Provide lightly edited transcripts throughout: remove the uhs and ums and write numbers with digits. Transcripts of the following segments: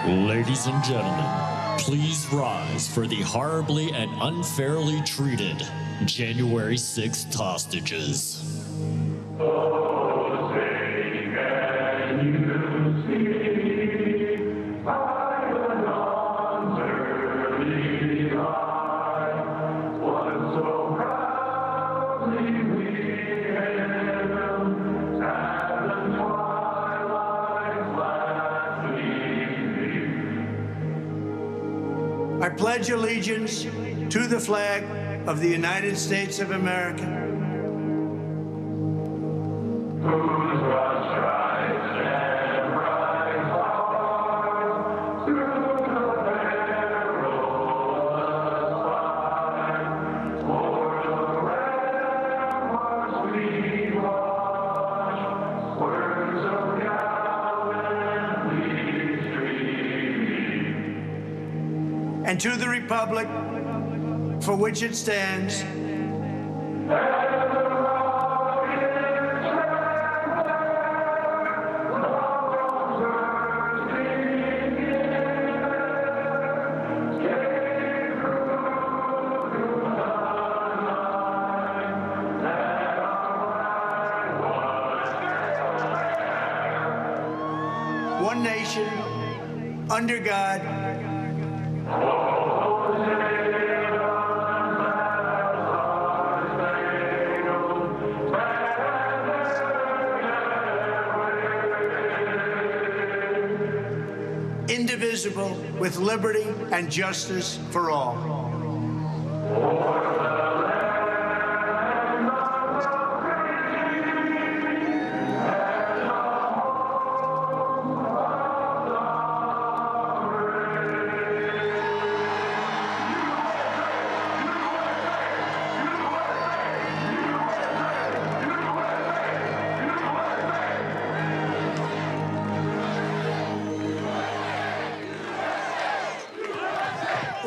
Ladies and gentlemen, please rise for the horribly and unfairly treated January 6th hostages. I pledge allegiance to the flag of the United States of America. And to the republic for which it stands, one nation, under God, indivisible, with liberty and justice for all.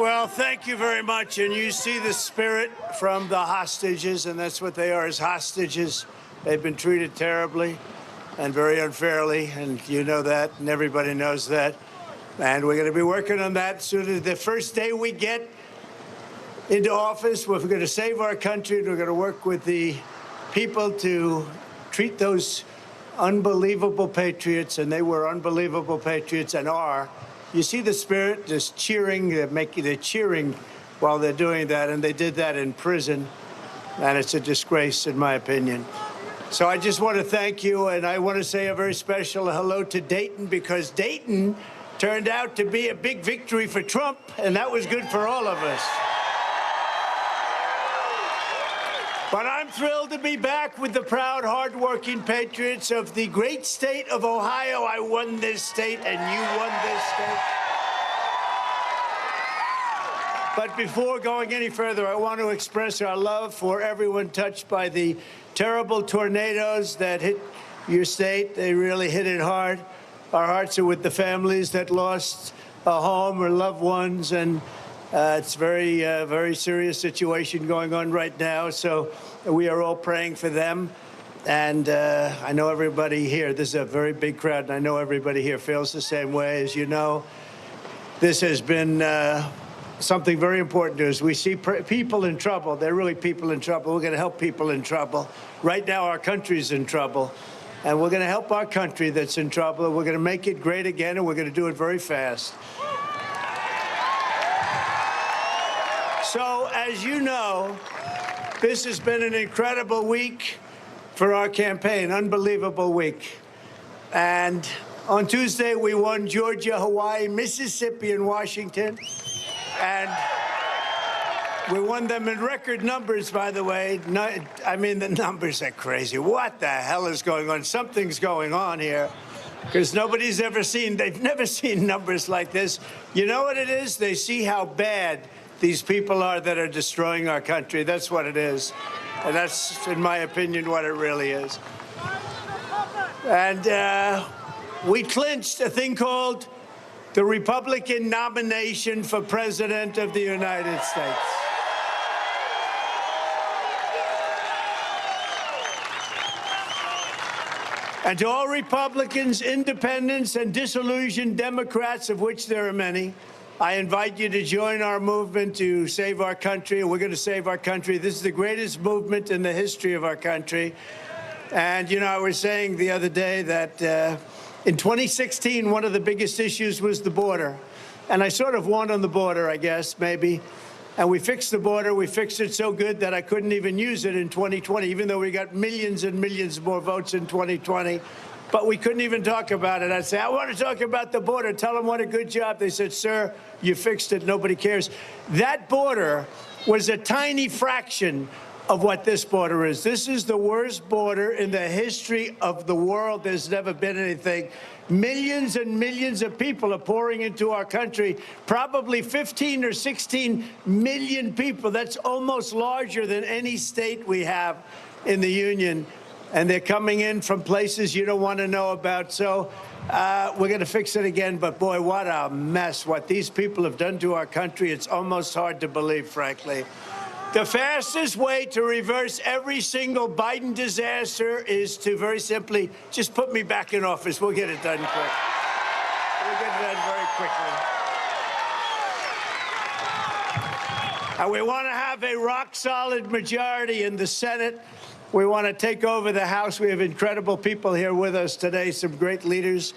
Well, thank you very much. And you see the spirit from the hostages, and that's what they are, as hostages. They've been treated terribly and very unfairly, and you know that, and everybody knows that. And we're going to be working on that soon as the first day we get into office. We're going to save our country, and we're going to work with the people to treat those unbelievable patriots, and they were unbelievable patriots and are. You see the spirit just cheering, they're cheering while they're doing that, and they did that in prison, and it's a disgrace, in my opinion. So I just want to thank you, and I want to say a very special hello to Dayton, because Dayton turned out to be a big victory for Trump, and that was good for all of us. But I'm thrilled to be back with the proud, hardworking patriots of the great state of Ohio. I won this state, and you won this state. But before going any further, I want to express our love for everyone touched by the terrible tornadoes that hit your state. They really hit it hard. Our hearts are with the families that lost a home or loved ones, and it's very serious situation going on right now, so we are all praying for them. And I know everybody here, this is a very big crowd, and I know everybody here feels the same way. As you know, this has been something very important to us. We see people in trouble. They're really people in trouble. We're going to help people in trouble. Right now, our country's in trouble, and we're going to help our country that's in trouble. We're going to make it great again, and we're going to do it very fast. So, as you know, this has been an incredible week for our campaign, unbelievable week. And on Tuesday, we won Georgia, Hawaii, Mississippi, and Washington. And we won them in record numbers, by the way. I mean, the numbers are crazy. What the hell is going on? Something's going on here, because they've never seen numbers like this. You know what it is? They see how bad these people are that are destroying our country. That's what it is. And that's, in my opinion, what it really is. And we clinched a thing called the Republican nomination for President of the United States. And to all Republicans, independents, and disillusioned Democrats, of which there are many, I invite you to join our movement to save our country. We're going to save our country. This is the greatest movement in the history of our country. And, you know, I was saying the other day that in 2016, one of the biggest issues was the border. And I sort of won on the border, I guess, maybe. And we fixed the border. We fixed it so good that I couldn't even use it in 2020, even though we got millions and millions more votes in 2020. But we couldn't even talk about it. I'd say, I want to talk about the border. Tell them what a good job. They said, sir, you fixed it. Nobody cares. That border was a tiny fraction of what this border is. This is the worst border in the history of the world. There's never been anything. Millions and millions of people are pouring into our country, probably 15 or 16 million people. That's almost larger than any state we have in the union. And they're coming in from places you don't want to know about. So we're going to fix it again. But, boy, what a mess. What these people have done to our country, it's almost hard to believe, frankly. The fastest way to reverse every single Biden disaster is to very simply just put me back in office. We'll get it done quick. We'll get it done very quickly. And we want to have a rock-solid majority in the Senate. We want to take over the House. We have incredible people here with us today, some great leaders,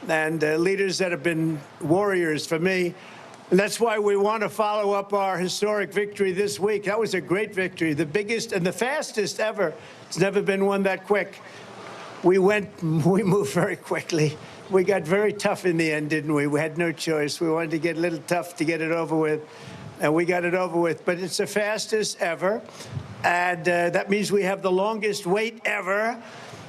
and leaders that have been warriors for me. And that's why we want to follow up our historic victory this week. That was a great victory, the biggest and the fastest ever. It's never been one that quick. We moved very quickly. We got very tough in the end, didn't we? We had no choice. We wanted to get a little tough to get it over with, and we got it over with. But it's the fastest ever, and that means we have the longest wait ever.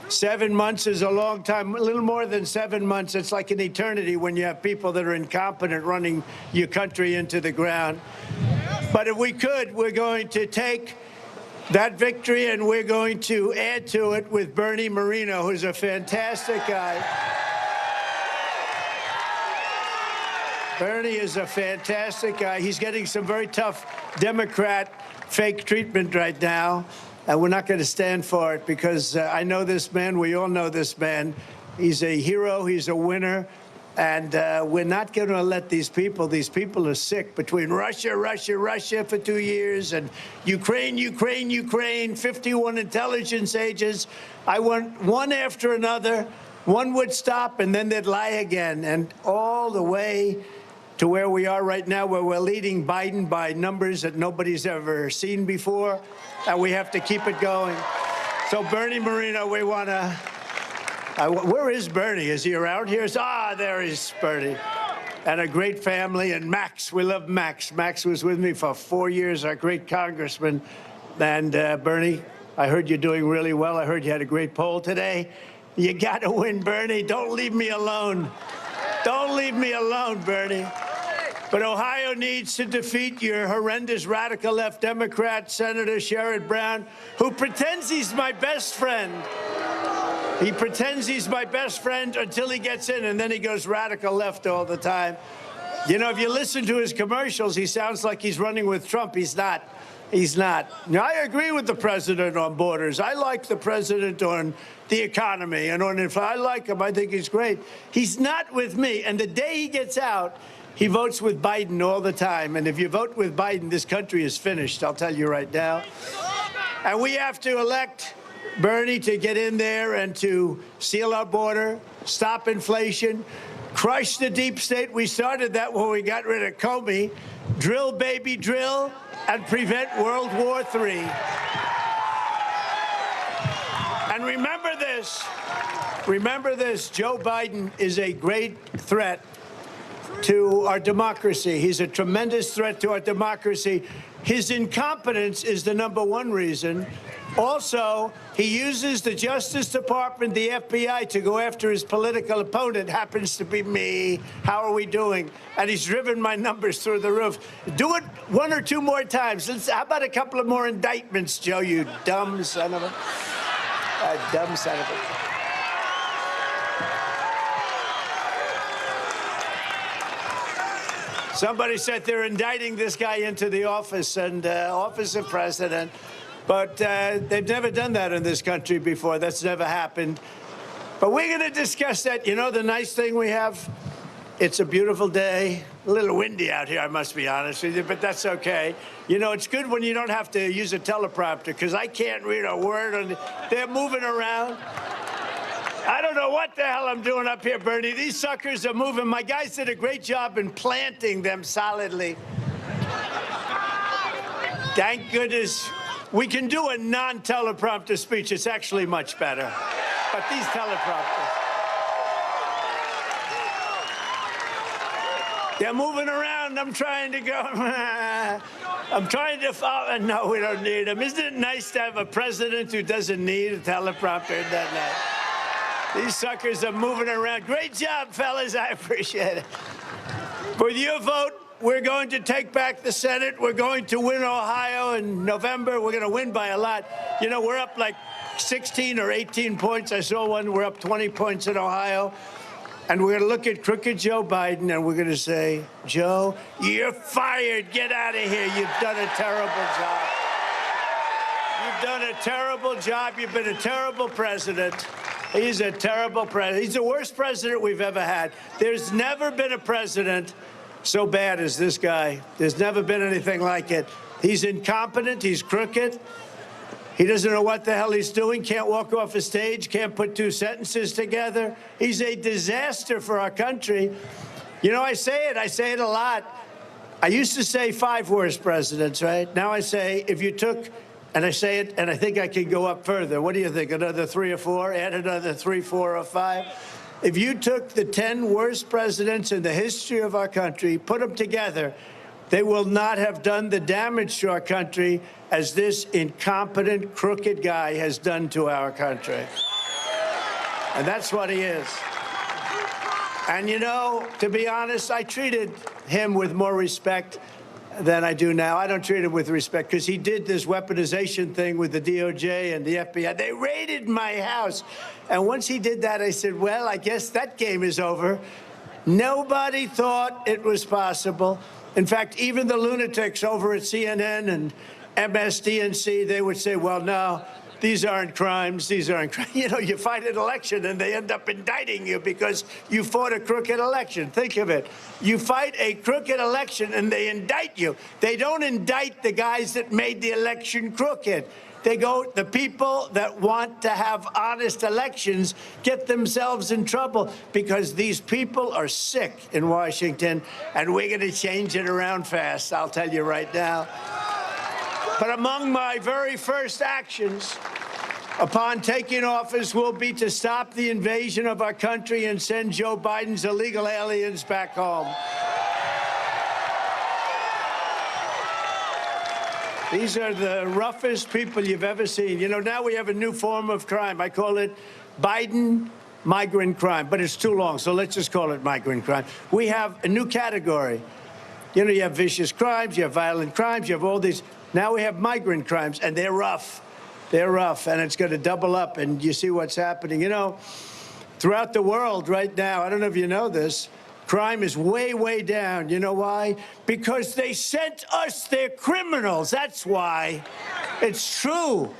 7 months is a long time, a little more than 7 months. It's like an eternity when you have people that are incompetent running your country into the ground. But if we could, we're going to take that victory and we're going to add to it with Bernie Moreno, who's a fantastic guy. Bernie is a fantastic guy. He's getting some very tough Democrat fake treatment right now. And we're not going to stand for it because I know this man. We all know this man. He's a hero. He's a winner. And we're not going to let these people are sick between Russia for 2 years and Ukraine, 51 intelligence agents. I want one after another. One would stop and then they'd lie again. And all the way to where we are right now, where we're leading Biden by numbers that nobody's ever seen before. And we have to keep it going. So Bernie Moreno, we want to, where is Bernie? Is he around here? There is Bernie. And a great family. And Max, we love Max. Max was with me for 4 years, our great congressman. And Bernie, I heard you're doing really well. I heard you had a great poll today. You got to win, Bernie. Don't leave me alone. Don't leave me alone, Bernie. But Ohio needs to defeat your horrendous radical left Democrat, Senator Sherrod Brown, who pretends he's my best friend. He pretends he's my best friend until he gets in, and then he goes radical left all the time. You know, if you listen to his commercials, he sounds like he's running with Trump. He's not. He's not. Now, I agree with the president on borders. I like the president on the economy and on inflation. I like him. I think he's great. He's not with me. And the day he gets out, he votes with Biden all the time. And if you vote with Biden, this country is finished, I'll tell you right now. And we have to elect Bernie to get in there and to seal our border, stop inflation, crush the deep state. We started that when we got rid of Comey. Drill, baby, drill, and prevent World War III. And remember this, Joe Biden is a great threat to our democracy. He's a tremendous threat to our democracy. His incompetence is the #1 reason. Also, he uses the Justice Department, the FBI, to go after his political opponent. Happens to be me. How are we doing? And he's driven my numbers through the roof. Do it 1 or 2 more times. How about a couple of more indictments, Joe, you dumb son of a... dumb son of a... Somebody said they're indicting this guy into the office and office of president. But they've never done that in this country before. That's never happened. But we're going to discuss that. You know, the nice thing we have, it's a beautiful day. A little windy out here, I must be honest with you, but that's okay. You know, it's good when you don't have to use a teleprompter, because I can't read a word. They're moving around. I don't know what the hell I'm doing up here, Bernie. These suckers are moving. My guys did a great job in planting them solidly. Thank goodness we can do a non-teleprompter speech. It's actually much better. But these teleprompters, they're moving around. I'm trying to go. I'm trying to follow. No, we don't need them. Isn't it nice to have a president who doesn't need a teleprompter? Isn't that nice? These suckers are moving around. Great job, fellas. I appreciate it. With your vote, we're going to take back the Senate. We're going to win Ohio in November. We're going to win by a lot. You know, we're up like 16 or 18 points. I saw one. We're up 20 points in Ohio. And we're going to look at crooked Joe Biden, and we're going to say, Joe, you're fired. Get out of here. You've done a terrible job. You've done a terrible job. You've been a terrible president. He's a terrible president. He's the worst president we've ever had. There's never been a president so bad as this guy. There's never been anything like it. He's incompetent. He's crooked. He doesn't know what the hell he's doing, can't walk off a stage, can't put two sentences together. He's a disaster for our country. You know, I say it a lot. I used to say 5 worst presidents, right? Now I say, if you took, and I say it, and I think I can go up further. What do you think, another 3 or 4? Add another 3, 4, or 5? If you took the 10 worst presidents in the history of our country, put them together, they will not have done the damage to our country as this incompetent, crooked guy has done to our country. And that's what he is. And, you know, to be honest, I treated him with more respect than I do now. I don't treat him with respect because he did this weaponization thing with the DOJ and the FBI. They raided my house. And once he did that, I said, well, I guess that game is over. Nobody thought it was possible. In fact, even the lunatics over at CNN and MSDNC, they would say, well, no, these aren't crimes. These aren't crimes. You know, you fight an election and they end up indicting you because you fought a crooked election. Think of it. You fight a crooked election and they indict you. They don't indict the guys that made the election crooked. They go, the people that want to have honest elections get themselves in trouble because these people are sick in Washington, and we're going to change it around fast, I'll tell you right now. But among my very first actions upon taking office will be to stop the invasion of our country and send Joe Biden's illegal aliens back home. These are the roughest people you've ever seen. You know, now we have a new form of crime. I call it Biden migrant crime, but it's too long, so let's just call it migrant crime. We have a new category. You know, you have vicious crimes, you have violent crimes, you have all these. Now we have migrant crimes, and they're rough. They're rough, and it's going to double up, and you see what's happening. You know, throughout the world right now, I don't know if you know this, crime is way, way down. You know why? Because they sent us their criminals. That's why. It's true.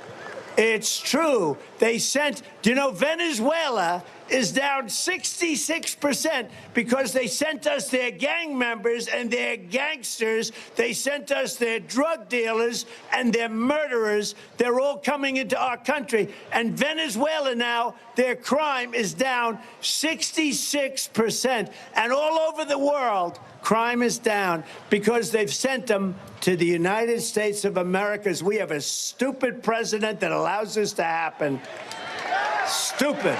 It's true. They sent, do you know, Venezuela is down 66% because they sent us their gang members and their gangsters. They sent us their drug dealers and their murderers. They're all coming into our country. And Venezuela now, their crime is down 66%. And all over the world, crime is down because they've sent them to the United States of America. We have a stupid president that allows this to happen. Stupid.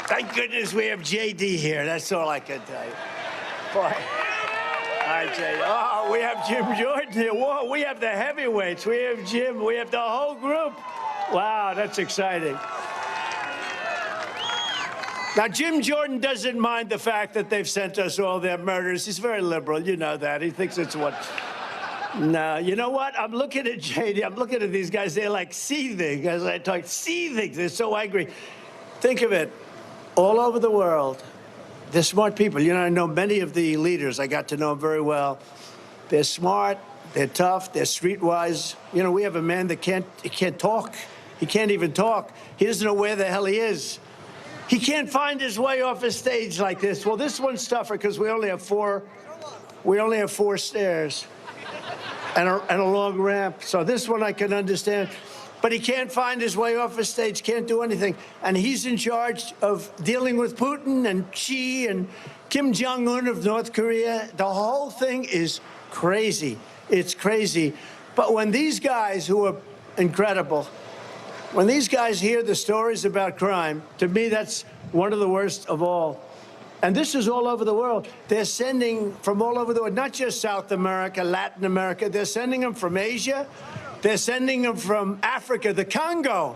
Thank goodness we have JD here. That's all I can tell you. Boy. All right, JD. Oh, we have Jim Jordan here. Whoa, we have the heavyweights. We have Jim. We have the whole group. Wow, that's exciting. Now, Jim Jordan doesn't mind the fact that they've sent us all their murders. He's very liberal. You know that. He thinks it's what. No, you know what? I'm looking at JD. I'm looking at these guys. They're like seething as I talk. Seething. They're so angry. Think of it. All over the world, they're smart people. You know, I know many of the leaders. I got to know them very well. They're smart. they're tough, they're streetwise. You know, we have a man that can't talk. He can't even talk. He doesn't know where the hell he is. He can't find his way off a stage like this. Well, this one's tougher because we only have four stairs and a long ramp. So this one I can understand. But he can't find his way off a stage, can't do anything. And he's in charge of dealing with Putin and Xi and Kim Jong-un of North Korea. The whole thing is crazy. It's crazy. But when these guys who are incredible, when these guys hear the stories about crime, to me, that's one of the worst of all. And this is all over the world. They're sending from all over the world, not just South America, Latin America. They're sending them from Asia. They're sending them from Africa, the Congo.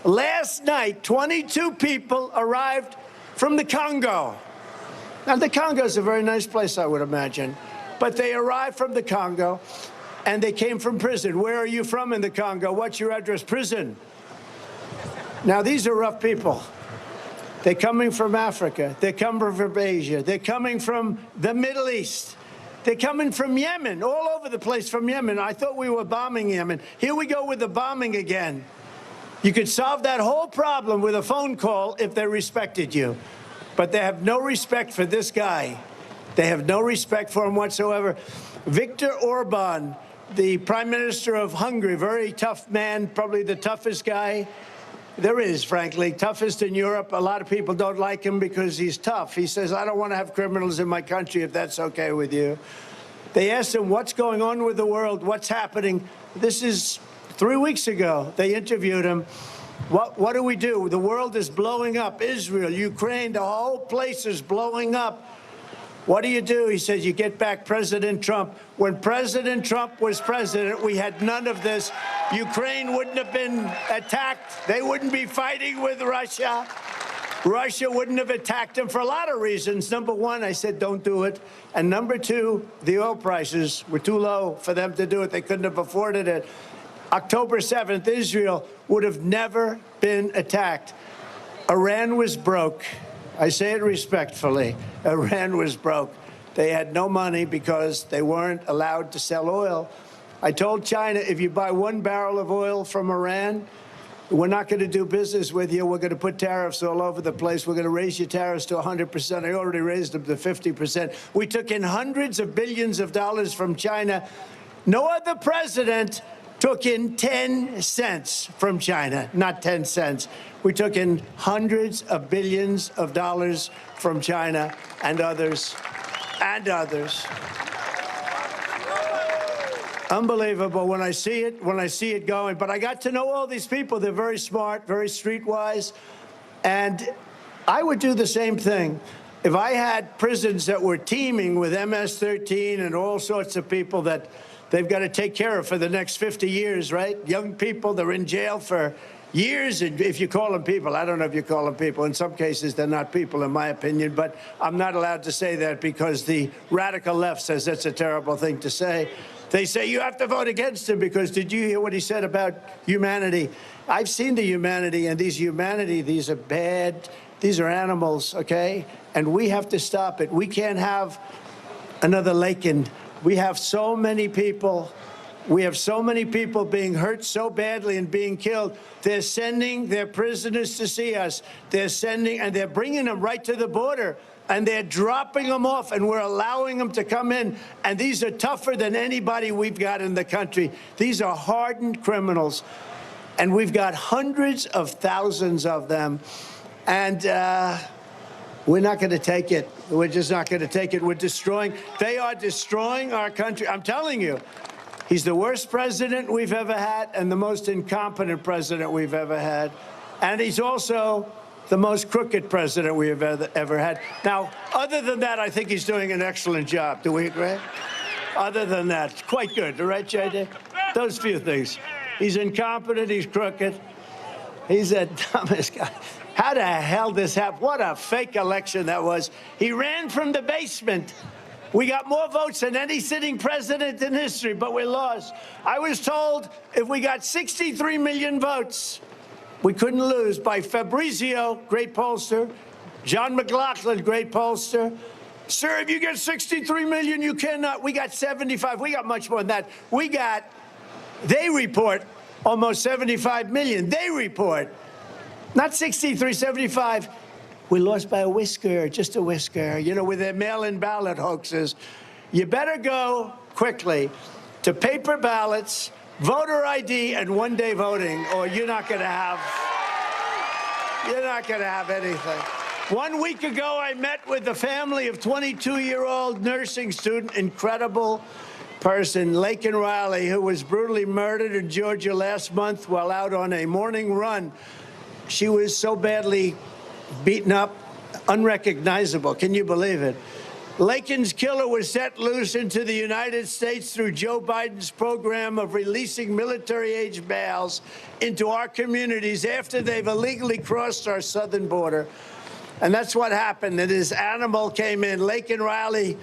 Last night, 22 people arrived from the Congo. Now, the Congo is a very nice place, I would imagine. But they arrived from the Congo, and they came from prison. Where are you from in the Congo? What's your address? Prison. Now, these are rough people. They're coming from Africa. They're coming from Asia. They're coming from the Middle East. They're coming from Yemen, all over the place from Yemen. I thought we were bombing Yemen. Here we go with the bombing again. You could solve that whole problem with a phone call if they respected you. But they have no respect for this guy. They have no respect for him whatsoever. Viktor Orban, the Prime Minister of Hungary, very tough man, probably the toughest guy there is, frankly, toughest in Europe. A lot of people don't like him because he's tough. He says, I don't want to have criminals in my country if that's okay with you. They asked him, what's going on with the world? What's happening? This is 3 weeks ago. They interviewed him. What do we do? The world is blowing up. Israel, Ukraine, the whole place is blowing up. What do? He says, you get back President Trump. When President Trump was president, we had none of this. Ukraine wouldn't have been attacked. They wouldn't be fighting with Russia. Russia wouldn't have attacked them for a lot of reasons. Number one, I said, don't do it. And number two, the oil prices were too low for them to do it. They couldn't have afforded it. October 7th, Israel would have never been attacked. Iran was broke. I say it respectfully. Iran was broke. They had no money because they weren't allowed to sell oil. I told China, if you buy 1 barrel of oil from Iran, we're not going to do business with you. We're going to put tariffs all over the place. We're going to raise your tariffs to 100%. I already raised them to 50%. We took in hundreds of billions of dollars from China. No other president took in 10 cents from China, not 10 cents. We took in hundreds of billions of dollars from China and others, Unbelievable when I see it going. But I got to know all these people. They're very smart, very streetwise. And I would do the same thing. If I had prisons that were teeming with MS-13 and all sorts of people that they've got to take care of for the next 50 years, right? Young people, they're in jail for years, and if you call them people, I don't know if you call them people. In some cases, they're not people, in my opinion, but I'm not allowed to say that because the radical left says that's a terrible thing to say. They say you have to vote against him because did you hear what he said about humanity? I've seen the humanity, and these are bad, these are animals, okay? And we have to stop it. We can't have another Laken. We have so many people. We have so many people being hurt so badly and being killed. They're sending their prisoners to see us. They're bringing them right to the border, and they're dropping them off, and we're allowing them to come in. And these are tougher than anybody we've got in the country. These are hardened criminals, and we've got hundreds of thousands of them. And we're not going to take it. We're just not going to take it. They are destroying our country. I'm telling you. He's the worst president we've ever had and the most incompetent president we've ever had. And he's also the most crooked president we have ever had. Now, other than that, I think he's doing an excellent job. Do we agree? Other than that, quite good. Right, JD? Those few things. He's incompetent. He's crooked. He's the dumbest guy. How the hell this happened? What a fake election that was. He ran from the basement. We got more votes than any sitting president in history, but we lost. I was told if we got 63 million votes, we couldn't lose by Fabrizio, great pollster, John McLaughlin, great pollster, Sir, if you get 63 million, you cannot. We got 75. We got much more than that. They report almost 75 million. They report. Not 63, 75. We lost by a whisker, just a whisker, with their mail-in ballot hoaxes. You better go quickly to paper ballots, voter ID, and one-day voting, or you're not going to have anything. 1 week ago, I met with the family of 22-year-old nursing student, incredible person, Laken Riley, who was brutally murdered in Georgia last month while out on a morning run. She was so badly beaten up, unrecognizable. Can you believe it? Laken's killer was set loose into the United States through Joe Biden's program of releasing military-age males into our communities after they've illegally crossed our southern border. And that's what happened. And this animal came in. Laken Riley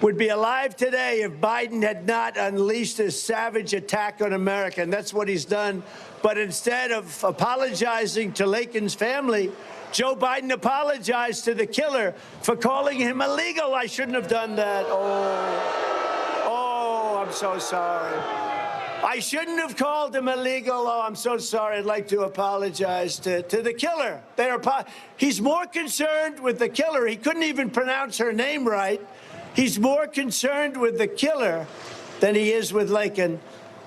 would be alive today if Biden had not unleashed a savage attack on America. And that's what he's done. But instead of apologizing to Laken's family, Joe Biden apologized to the killer for calling him illegal. I shouldn't have done that. Oh, I'm so sorry. I shouldn't have called him illegal. Oh, I'm so sorry. I'd like to apologize to the killer. He's more concerned with the killer. He couldn't even pronounce her name right. He's more concerned with the killer than he is with Laken.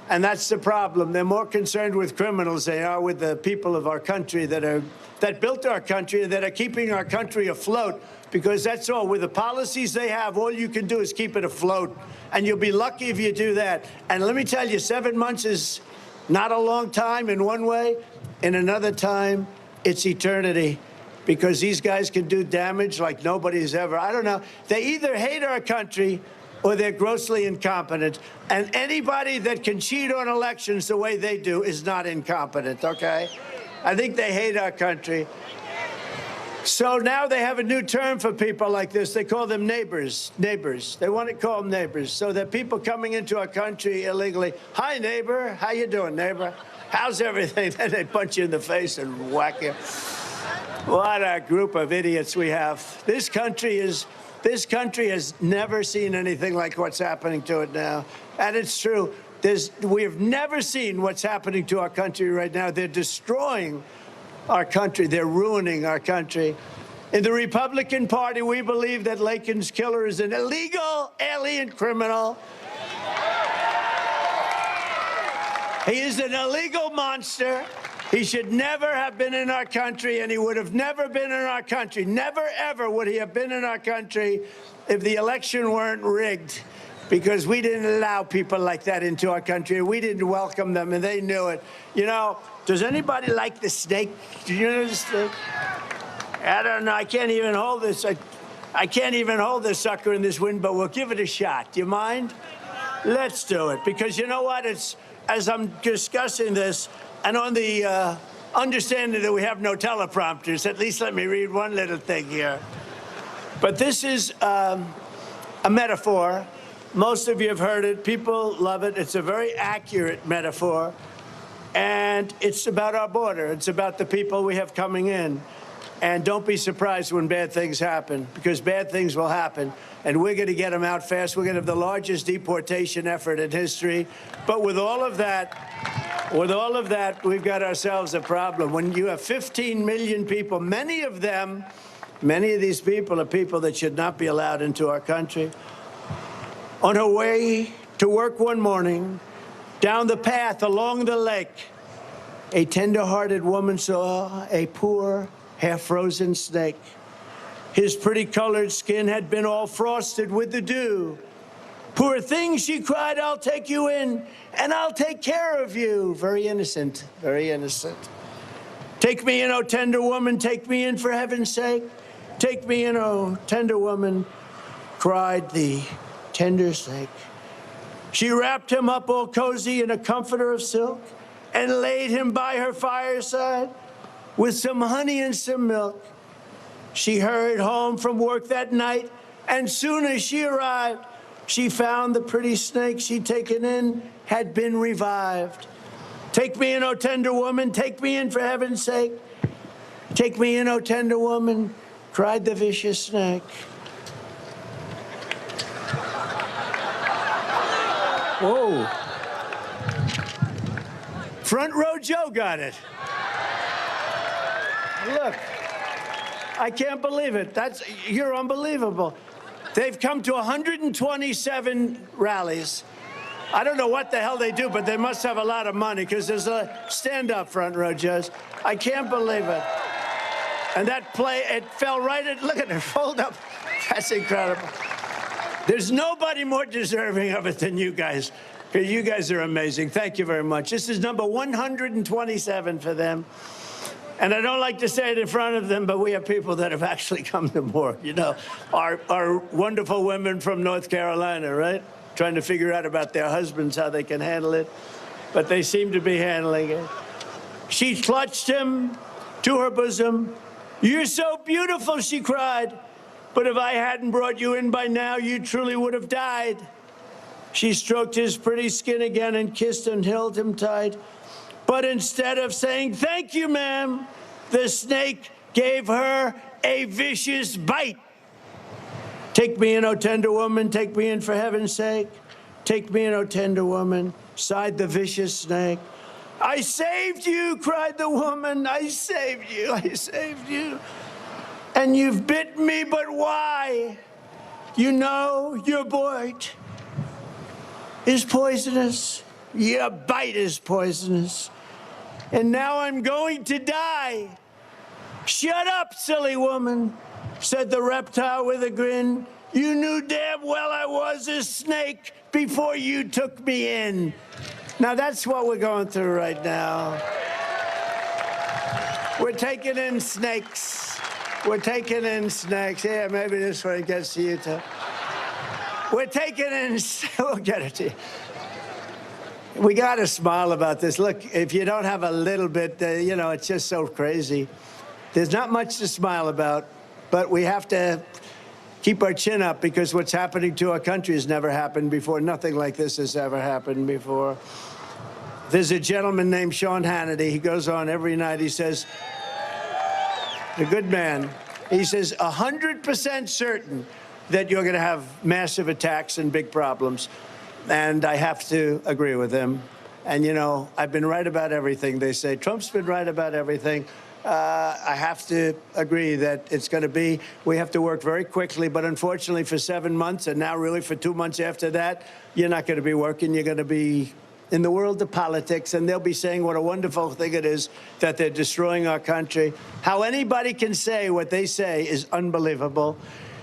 And that's the problem. They're more concerned with criminals than they are with the people of our country that built our country and that are keeping our country afloat, because that's all. With the policies they have, all you can do is keep it afloat. And you'll be lucky if you do that. And let me tell you, 7 months is not a long time in one way. In another time, it's eternity, because these guys can do damage like nobody's ever. I don't know. They either hate our country or they're grossly incompetent. And anybody that can cheat on elections the way they do is not incompetent, okay? I think they hate our country. So now they have a new term for people like this. They call them neighbors. Neighbors. They want to call them neighbors. So that people coming into our country illegally, hi, neighbor. How you doing, neighbor? How's everything? Then they punch you in the face and whack you. What a group of idiots we have. This country has never seen anything like what's happening to it now. And it's true. We have never seen what's happening to our country right now. They're destroying our country. They're ruining our country. In the Republican Party, we believe that Laken's killer is an illegal alien criminal. He is an illegal monster. He should never have been in our country, and he would have never been in our country. Never, ever would he have been in our country if the election weren't rigged, because we didn't allow people like that into our country. We didn't welcome them, and they knew it. Does anybody like the snake? Do you know the snake? I don't know. I can't even hold this. I can't even hold this sucker in this wind, but we'll give it a shot. Do you mind? Let's do it, because you know what? It's, as I'm discussing this, and on the understanding that we have no teleprompters, at least let me read one little thing here. But this is a metaphor. Most of you have heard it. People love it. It's a very accurate metaphor. And it's about our border. It's about the people we have coming in. And don't be surprised when bad things happen, because bad things will happen. And we're going to get them out fast. We're going to have the largest deportation effort in history. But with all of that, we've got ourselves a problem. When you have 15 million people, many of these people are people that should not be allowed into our country. On her way to work one morning, down the path along the lake, a tender-hearted woman saw a poor, half-frozen snake. His pretty colored skin had been all frosted with the dew. Poor thing, she cried, I'll take you in, and I'll take care of you. Very innocent, very innocent. Take me in, oh tender woman, take me in for heaven's sake. Take me in, oh tender woman, cried the tender snake. She wrapped him up all cozy in a comforter of silk and laid him by her fireside with some honey and some milk. She hurried home from work that night, and soon as she arrived, she found the pretty snake she'd taken in had been revived. Take me in, oh tender woman, take me in for heaven's sake. Take me in, oh tender woman, cried the vicious snake. Whoa. Front row Joe got it. Look, I can't believe it. You're unbelievable. They've come to 127 rallies. I don't know what the hell they do, but they must have a lot of money because there's a stand-up front row, Joe. I can't believe it. And that play, it fell right at, look at it, fold up. That's incredible. There's nobody more deserving of it than you guys. You guys are amazing. Thank you very much. This is number 127 for them. And I don't like to say it in front of them, but we have people that have actually come to more. You know, our wonderful women from North Carolina, right? Trying to figure out about their husbands, how they can handle it. But they seem to be handling it. She clutched him to her bosom. "You're so beautiful," she cried. "But if I hadn't brought you in by now, you truly would have died." She stroked his pretty skin again and kissed and held him tight. But instead of saying, "Thank you, ma'am," the snake gave her a vicious bite. "Take me in, O tender woman, take me in for heaven's sake. Take me in, O tender woman," sighed the vicious snake. "I saved you," cried the woman. "I saved you, I saved you. And you've bitten me, but why? You know your bite is poisonous. Your bite is poisonous. And now I'm going to die." "Shut up, silly woman," said the reptile with a grin. "You knew damn well I was a snake before you took me in." Now, that's what we're going through right now. We're taking in snakes. We're taking in snakes. Yeah, maybe this one gets to you, too. We're taking in, we'll get it to you. We got to smile about this. Look, if you don't have a little bit, you know, it's just so crazy. There's not much to smile about, but we have to keep our chin up because what's happening to our country has never happened before. Nothing like this has ever happened before. There's a gentleman named Sean Hannity. He goes on every night. He says, a good man, he says, 100% certain that you're going to have massive attacks and big problems. And I have to agree with him. And, you know, I've been right about everything. They say Trump's been right about everything. I have to agree that it's going to be, we have to work very quickly. But unfortunately, for 7 months and now really for 2 months after that, you're not going to be working. You're going to be in the world of politics. And they'll be saying what a wonderful thing it is that they're destroying our country. How anybody can say what they say is unbelievable.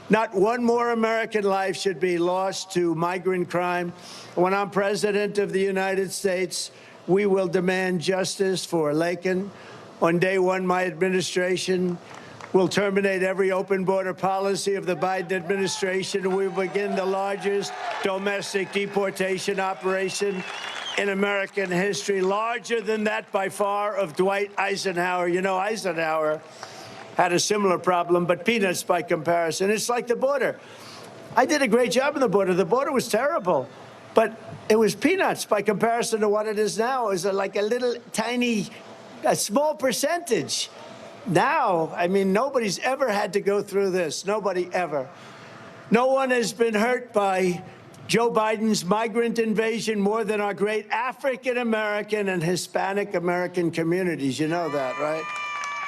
Not one more American life should be lost to migrant crime. When I'm president of the United States, we will demand justice for Laken. On day one, my administration will terminate every open border policy of the Biden administration. We will begin the largest domestic deportation operation in American history, larger than that by far of Dwight Eisenhower. You know, Eisenhower had a similar problem, but peanuts by comparison. It's like the border. I did a great job on the border. The border was terrible, but it was peanuts by comparison to what it is now. It was like a little tiny, a small percentage. Now, I mean, nobody's ever had to go through this. Nobody ever. No one has been hurt by Joe Biden's migrant invasion more than our great African-American and Hispanic-American communities. You know that, right?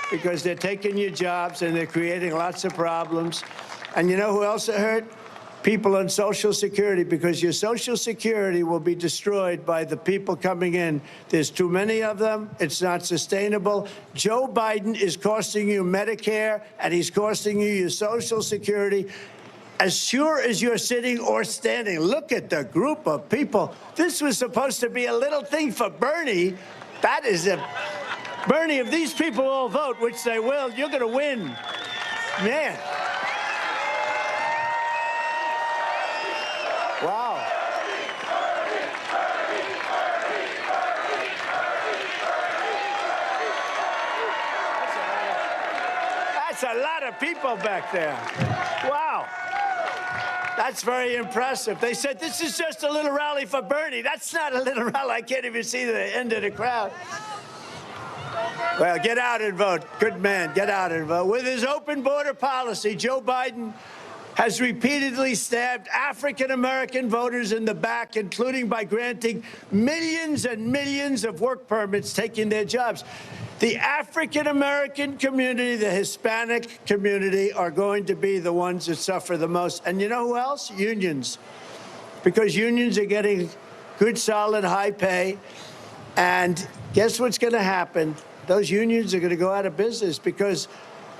Because they're taking your jobs and they're creating lots of problems. And you know who else are hurt? People on Social Security, because your Social Security will be destroyed by the people coming in. There's too many of them. It's not sustainable. Joe Biden is costing you Medicare, and he's costing you your Social Security. As sure as you're sitting or standing, look at the group of people. This was supposed to be a little thing for Bernie. That is a... Bernie, if these people all vote, which they will, you're going to win. Man. Wow. That's a lot of people back there. Wow. That's very impressive. They said this is just a little rally for Bernie. That's not a little rally. I can't even see the end of the crowd. Well, get out and vote. Good man, get out and vote. With his open border policy, Joe Biden has repeatedly stabbed African-American voters in the back, including by granting millions and millions of work permits, taking their jobs. The African-American community, the Hispanic community are going to be the ones that suffer the most. And you know who else? Unions. Because unions are getting good, solid, high pay. And guess what's going to happen? Those unions are going to go out of business because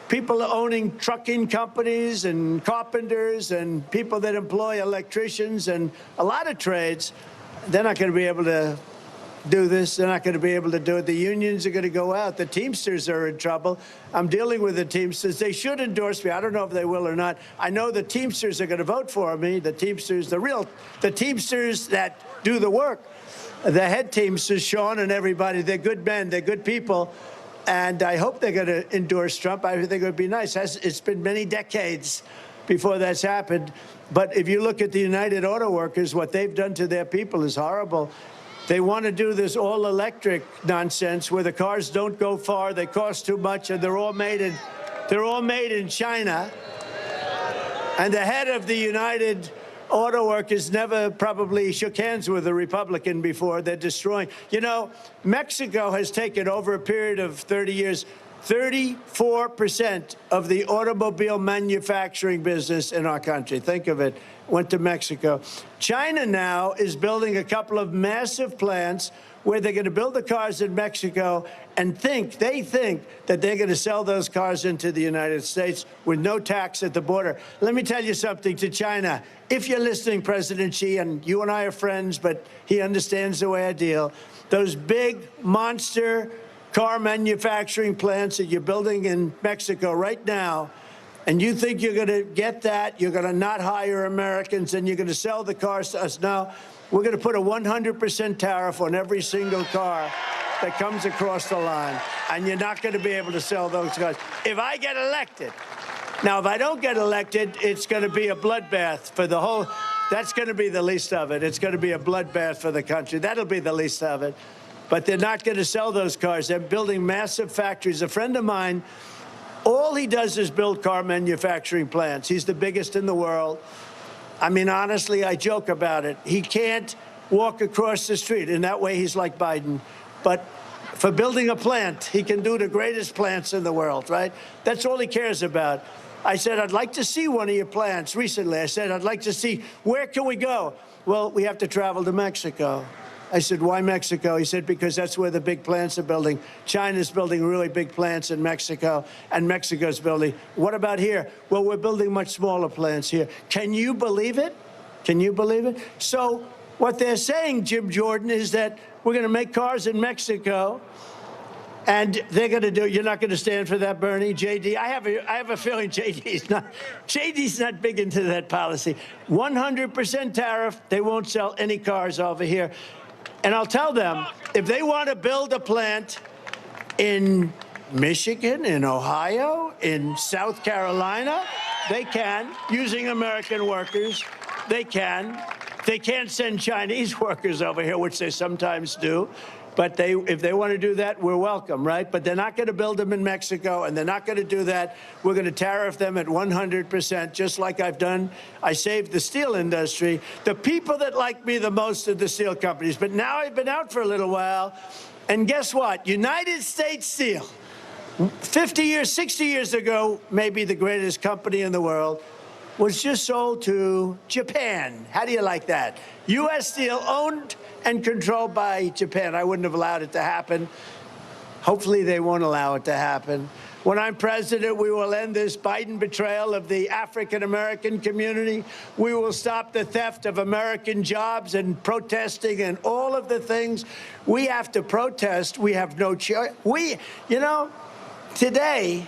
people owning trucking companies and carpenters and people that employ electricians and a lot of trades, they're not going to be able to do this. They're not going to be able to do it. The unions are going to go out. The Teamsters are in trouble. I'm dealing with the Teamsters. They should endorse me. I don't know if they will or not. I know the Teamsters are going to vote for me. The Teamsters, the Teamsters that do the work. The head Teamsters, Sean and everybody, they're good men. They're good people. And I hope they're going to endorse Trump. I think it would be nice. It's been many decades before that's happened. But if you look at the United Auto Workers, what they've done to their people is horrible. They want to do this all-electric nonsense where the cars don't go far, they cost too much, and they're all made in China. And the head of the United Auto Workers never probably shook hands with a Republican before. They're destroying. You know, Mexico has taken over a period of 30 years, 34% of the automobile manufacturing business in our country. Think of it. Went to Mexico. China now is building a couple of massive plants where they're going to build the cars in Mexico and they think that they're going to sell those cars into the United States with no tax at the border. Let me tell you something to China. If you're listening, President Xi, and you and I are friends, but he understands the way I deal, those big monster car manufacturing plants that you're building in Mexico right now, and you think you're going to get that, you're going to not hire Americans, and you're going to sell the cars to us. Now, we're going to put a 100% tariff on every single car that comes across the line, and you're not going to be able to sell those cars. If I get elected, now, if I don't get elected, it's going to be a bloodbath for the whole, that's going to be the least of it. It's going to be a bloodbath for the country. That'll be the least of it. But they're not going to sell those cars. They're building massive factories. A friend of mine, all he does is build car manufacturing plants. He's the biggest in the world. I mean, honestly, I joke about it. He can't walk across the street. In that way, he's like Biden. But for building a plant, he can do the greatest plants in the world, right? That's all he cares about. I said, I'd like to see one of your plants recently. I said, I'd like to see, where can we go? Well, we have to travel to Mexico. I said, why Mexico? He said, because that's where the big plants are building. China's building really big plants in Mexico, and Mexico's building. What about here? Well, we're building much smaller plants here. Can you believe it? Can you believe it? So what they're saying, Jim Jordan, is that we're going to make cars in Mexico, and they're going to do, you're not going to stand for that, Bernie? JD, I have a feeling JD's not big into that policy. 100% tariff, they won't sell any cars over here. And I'll tell them, if they want to build a plant in Michigan, in Ohio, in South Carolina, they can, using American workers. They can. They can't send Chinese workers over here, which they sometimes do. But if they want to do that, we're welcome, right? But they're not going to build them in Mexico, and they're not going to do that. We're going to tariff them at 100%, just like I've done. I saved the steel industry. The people that like me the most are the steel companies. But now I've been out for a little while, and guess what? United States Steel, 50 years, 60 years ago, maybe the greatest company in the world, was just sold to Japan. How do you like that? U.S. Steel, owned and controlled by Japan. I wouldn't have allowed it to happen. Hopefully they won't allow it to happen. When I'm president, we will end this Biden betrayal of the African-American community. We will stop the theft of American jobs and protesting and all of the things. We have to protest. We have no choice. Today,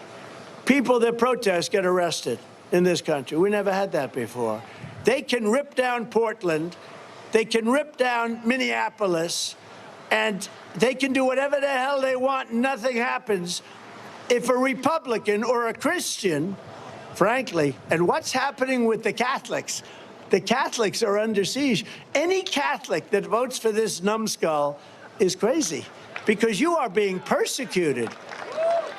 people that protest get arrested in this country. We never had that before. They can rip down Portland. They can rip down Minneapolis, and they can do whatever the hell they want, and nothing happens. If a Republican or a Christian, frankly, and what's happening with the Catholics? The Catholics are under siege. Any Catholic that votes for this numbskull is crazy, because you are being persecuted.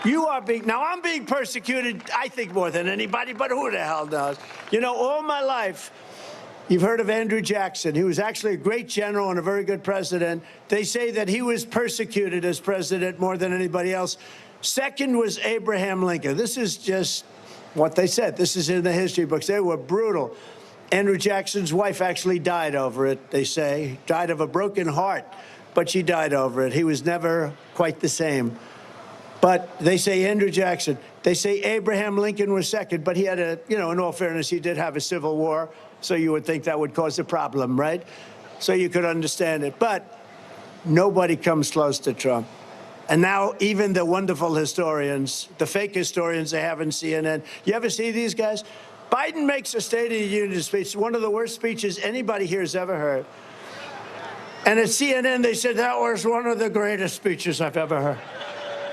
You are being, now I'm being persecuted, I think, more than anybody, but who the hell knows? You know, all my life, you've heard of Andrew Jackson. He was actually a great general and a very good president. They say that he was persecuted as president more than anybody else. Second was Abraham Lincoln. This is just what they said. This is in the history books. They were brutal. Andrew Jackson's wife actually died over it, they say. Died of a broken heart, but she died over it. He was never quite the same. But they say Andrew Jackson. They say Abraham Lincoln was second, but he had a, you know, in all fairness, he did have a civil war, so you would think that would cause a problem, right? So you could understand it. But nobody comes close to Trump. And now even the wonderful historians, the fake historians they have in CNN, you ever see these guys? Biden makes a State of the Union speech, one of the worst speeches anybody here has ever heard. And at CNN, they said that was one of the greatest speeches I've ever heard.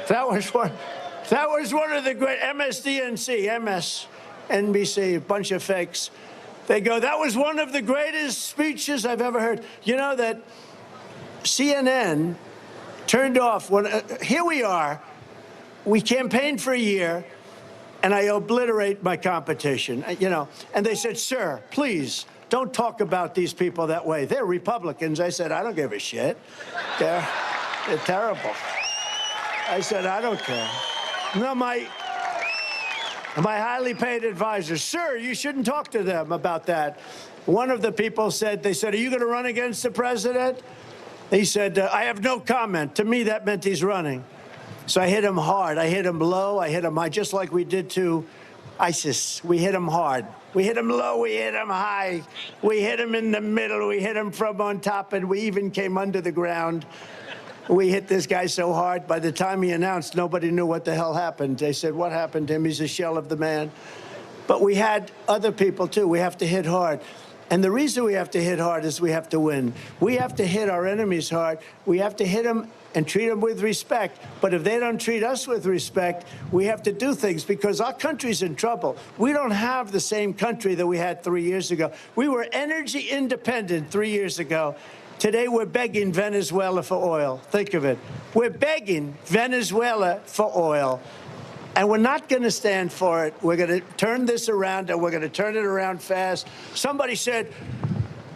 That was one of the great, MSNBC, a bunch of fakes. They go, that was one of the greatest speeches I've ever heard. You know that CNN turned off, here we are, we campaigned for a year, and I obliterate my competition, you know. And they said, sir, please, don't talk about these people that way. They're Republicans. I said, I don't give a shit. They're terrible. I said, I don't care. No, my highly paid advisors, sir, you shouldn't talk to them about that. One of the people said, they said, are you going to run against the president? He said, I have no comment. To me, that meant he's running. So I hit him hard. I hit him low. I hit him high, just like we did to ISIS. We hit him hard. We hit him low. We hit him high. We hit him in the middle. We hit him from on top, and we even came under the ground. We hit this guy so hard, by the time he announced, nobody knew what the hell happened. They said, what happened to him? He's a shell of the man. But we had other people, too. We have to hit hard. And the reason we have to hit hard is we have to win. We have to hit our enemies hard. We have to hit them and treat them with respect. But if they don't treat us with respect, we have to do things because our country's in trouble. We don't have the same country that we had 3 years ago. We were energy independent 3 years ago. Today, we're begging Venezuela for oil. Think of it. We're begging Venezuela for oil. And we're not going to stand for it. We're going to turn this around, and we're going to turn it around fast. Somebody said,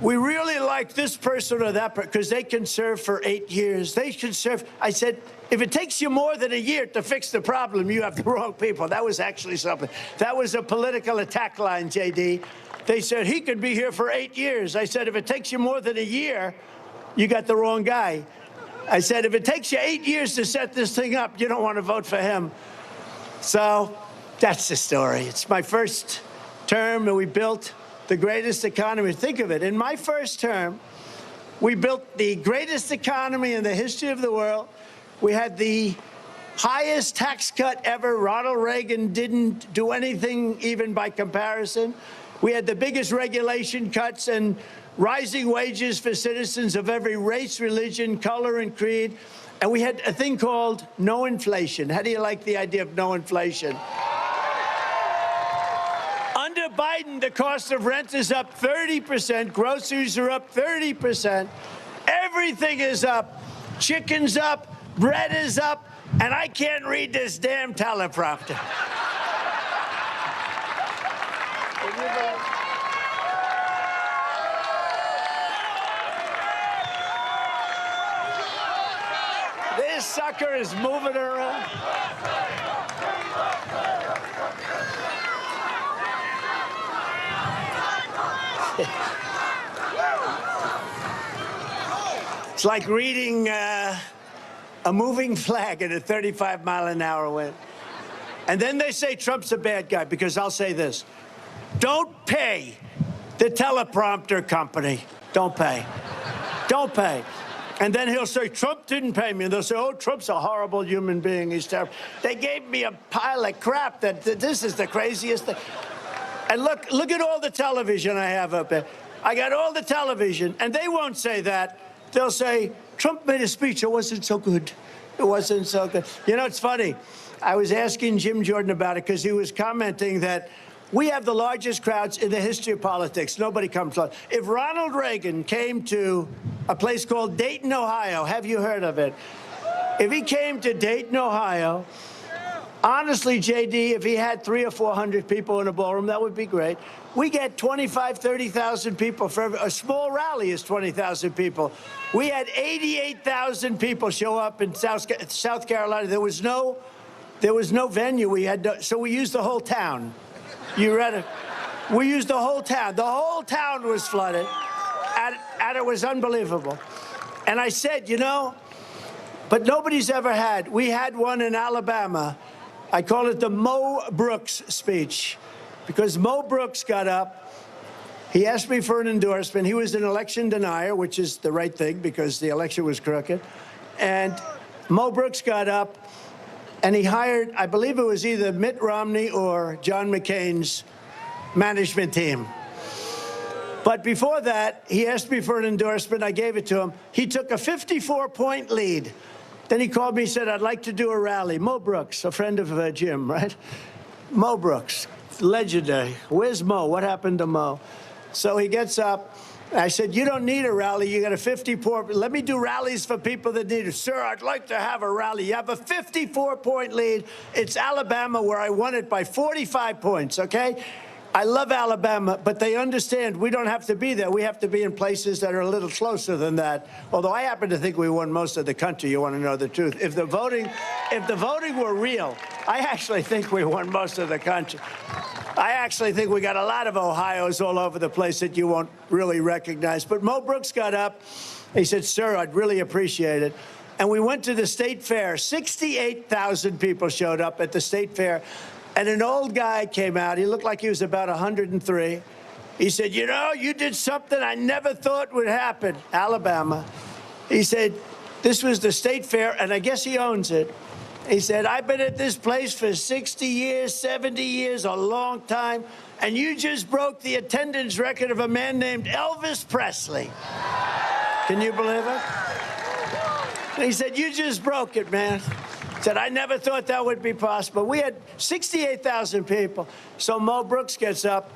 we really like this person or that person because they can serve for 8 years. They can serve. I said, if it takes you more than a year to fix the problem, you have the wrong people. That was actually something. That was a political attack line, JD. They said, he could be here for 8 years. I said, if it takes you more than a year, you got the wrong guy. I said, if it takes you 8 years to set this thing up, you don't want to vote for him. So that's the story. It's my first term, and we built the greatest economy. Think of it. In my first term, we built the greatest economy in the history of the world. We had the highest tax cut ever. Ronald Reagan didn't do anything even by comparison. We had the biggest regulation cuts and rising wages for citizens of every race, religion, color, and creed. And we had a thing called no inflation. How do you like the idea of no inflation? Under Biden, the cost of rent is up 30%. Groceries are up 30%. Everything is up. Chicken's up. Bread is up. And I can't read this damn teleprompter. This sucker is moving around. It's like reading a moving flag at a 35-mile-an-hour wind. And then they say Trump's a bad guy, because I'll say this. Don't pay the teleprompter company. Don't pay. Don't pay. And then he'll say, Trump didn't pay me. And they'll say, oh, Trump's a horrible human being. He's terrible. They gave me a pile of crap that this is the craziest thing. And look at all the television I have up there. I got all the television, and they won't say that. They'll say, Trump made a speech. It wasn't so good. It wasn't so good. You know, it's funny. I was asking Jim Jordan about it because he was commenting that we have the largest crowds in the history of politics. Nobody comes close. If Ronald Reagan came to a place called Dayton, Ohio, have you heard of it? If he came to Dayton, Ohio, Honestly, JD, if he had 300 or 400 people in a ballroom, that would be great. We get 25, 30,000 people for a small rally is 20,000 people. We had 88,000 people show up in South Carolina. There was no venue. So we used the whole town. You read it? We used the whole town. The whole town was flooded, and it was unbelievable. And I said, but nobody's ever had. We had one in Alabama. I call it the Mo Brooks speech, because Mo Brooks got up. He asked me for an endorsement. He was an election denier, which is the right thing because the election was crooked. And Mo Brooks got up, and he hired, I believe it was either Mitt Romney or John McCain's management team. But before that, he asked me for an endorsement. I gave it to him. He took a 54-point lead. Then he called me and said, I'd like to do a rally. Mo Brooks, a friend of Jim, right? Mo Brooks, legendary. Where's Mo? What happened to Mo? So he gets up. I said, you don't need a rally. You got a 54. Let me do rallies for people that need it. Sir, I'd like to have a rally. You have a 54-point lead. It's Alabama, where I won it by 45 points, okay? I love Alabama, but they understand we don't have to be there. We have to be in places that are a little closer than that. Although I happen to think we won most of the country. You want to know the truth? If the voting were real, I actually think we won most of the country. I actually think we got a lot of Ohios all over the place that you won't really recognize. But Mo Brooks got up. He said, sir, I'd really appreciate it. And we went to the state fair. 68,000 people showed up at the state fair. And an old guy came out. He looked like he was about 103. He said, you did something I never thought would happen. Alabama. He said, this was the state fair, and I guess he owns it. He said, I've been at this place for 60 years, 70 years, a long time, and you just broke the attendance record of a man named Elvis Presley. Can you believe it? And he said, you just broke it, man. Said, I never thought that would be possible. We had 68,000 people. So Mo Brooks gets up,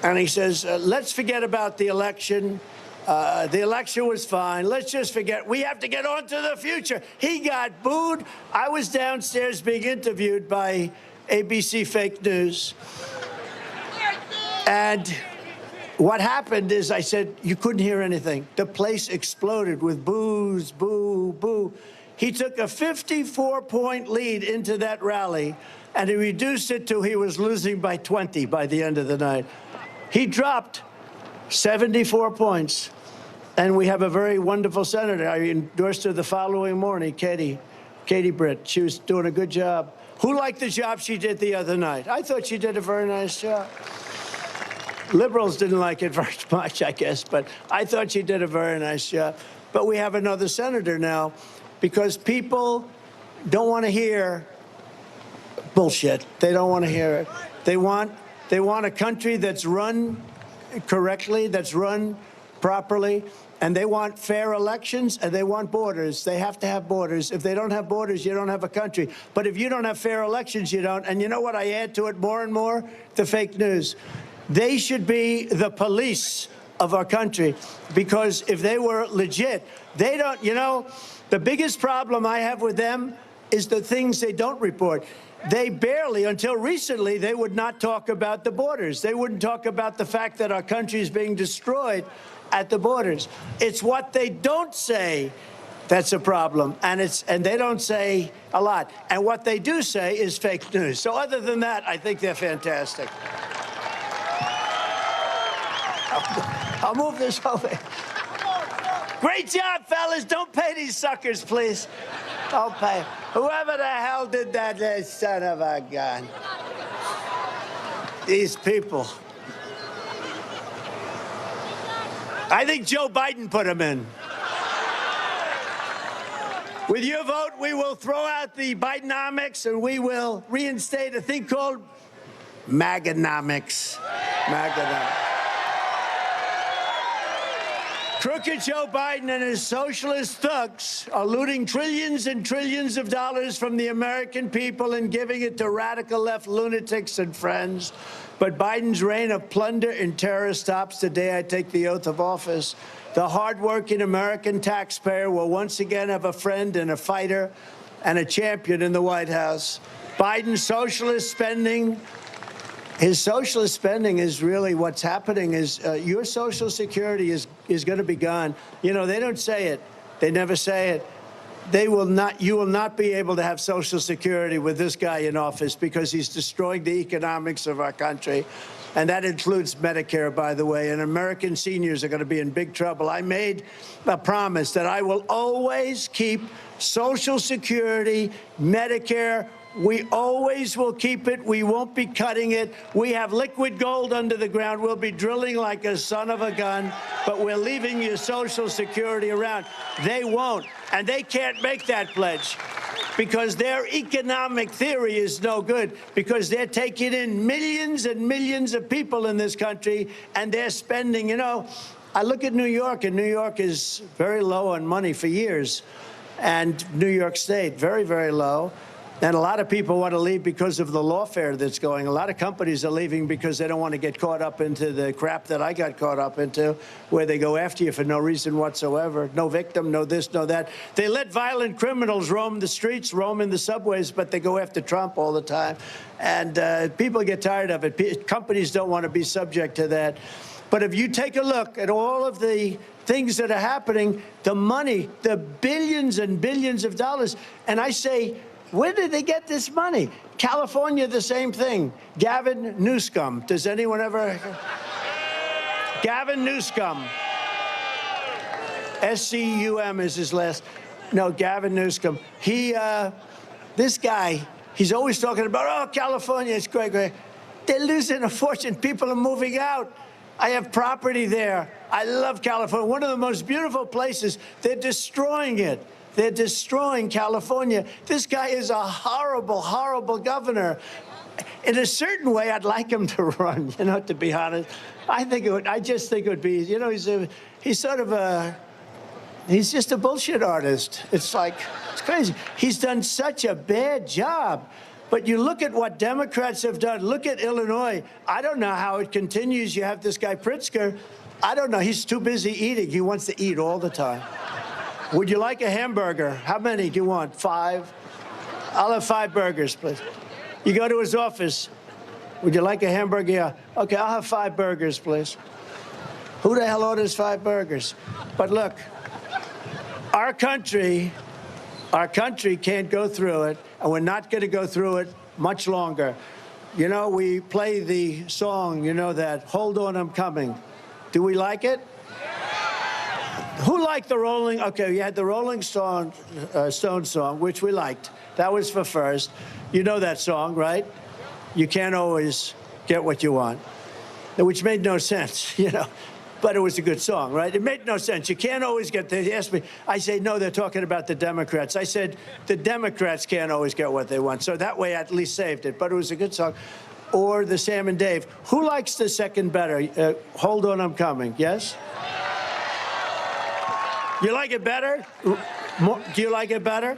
and he says, let's forget about the election. The election was fine. Let's just forget. We have to get on to the future. He got booed. I was downstairs being interviewed by ABC Fake News. And what happened is I said, you couldn't hear anything. The place exploded with boos, boo, boo. He took a 54-point lead into that rally, and he reduced it to he was losing by 20 by the end of the night. He dropped 74 points, and we have a very wonderful senator. I endorsed her the following morning, Katie Britt. She was doing a good job. Who liked the job she did the other night? I thought she did a very nice job. Liberals didn't like it very much, I guess, but I thought she did a very nice job. But we have another senator now, because people don't want to hear bullshit. They don't want to hear it. They want a country that's run correctly, that's run properly, and they want fair elections, and they want borders. They have to have borders. If they don't have borders, you don't have a country. But if you don't have fair elections, you don't. And you know what I add to it more and more? The fake news. They should be the police of our country, because if they were legit, they don't, the biggest problem I have with them is the things they don't report. They barely, until recently, they would not talk about the borders. They wouldn't talk about the fact that our country is being destroyed at the borders. It's what they don't say that's a problem, and they don't say a lot. And what they do say is fake news. So other than that, I think they're fantastic. I'll move this over. Great job, fellas. Don't pay these suckers, please. Don't pay. Whoever the hell did that, son of a gun. These people. I think Joe Biden put them in. With your vote, we will throw out the Bidenomics, and we will reinstate a thing called MAGAnomics. MAGAnomics. Crooked Joe Biden and his socialist thugs are looting trillions and trillions of dollars from the American people and giving it to radical left lunatics and friends. But Biden's reign of plunder and terror stops the day I take the oath of office. The hardworking American taxpayer will once again have a friend and a fighter and a champion in the White House. Biden's socialist spending, his socialist spending is really what's happening is your Social Security is going to be gone. You know, they don't say it. They never say it. They will not, you will not be able to have Social Security with this guy in office because he's destroying the economics of our country. And that includes Medicare, by the way. And American seniors are going to be in big trouble. I made a promise that I will always keep Social Security, Medicare. We always will keep it. We won't be cutting it. We have liquid gold under the ground. We'll be drilling like a son of a gun, but we're leaving your Social Security around. They won't, and they can't make that pledge because their economic theory is no good, because they're taking in millions and millions of people in this country, and they're spending, you know, I look at New York, and New York is very low on money for years, and New York State, very, very low. And a lot of people want to leave because of the lawfare that's going. A lot of companies are leaving because they don't want to get caught up into the crap that I got caught up into, where they go after you for no reason whatsoever. No victim, no this, no that. They let violent criminals roam the streets, roam in the subways, but they go after Trump all the time. And people get tired of it. Companies don't want to be subject to that. But if you take a look at all of the things that are happening, the money, the billions and billions of dollars, and I say, where did they get this money? California, the same thing. Gavin Newsom. Does anyone ever? Gavin Newsom. S-C-U-M is his last. No, Gavin Newsom. This guy, he's always talking about, oh, California, it's great, great. They're losing a fortune. People are moving out. I have property there. I love California. One of the most beautiful places. They're destroying it. They're destroying California. This guy is a horrible, horrible governor. In a certain way, I'd like him to run, you know, to be honest. I just think it would be, you know, he's just a bullshit artist. It's like, it's crazy. He's done such a bad job. But you look at what Democrats have done. Look at Illinois. I don't know how it continues. You have this guy Pritzker. I don't know. He's too busy eating. He wants to eat all the time. Would you like a hamburger? How many do you want? 5? I'll have 5 burgers, please. You go to his office. Would you like a hamburger? Yeah. Okay, I'll have 5 burgers, please. Who the hell orders 5 burgers? But look, our country can't go through it, and we're not going to go through it much longer. You know, we play the song, you know, that, Hold On, I'm Coming. Do we like it? Who liked the Rolling? Okay, you had the Rolling Stones song, which we liked. That was for first. You know that song, right? You can't always get what you want, which made no sense, you know. But it was a good song, right? It made no sense. You can't always get. They asked me. I say no. They're talking about the Democrats. I said the Democrats can't always get what they want. So that way, I at least saved it. But it was a good song. Or the Sam and Dave. Who likes the second better? Hold On, I'm Coming. Yes. You like it better? Do you like it better?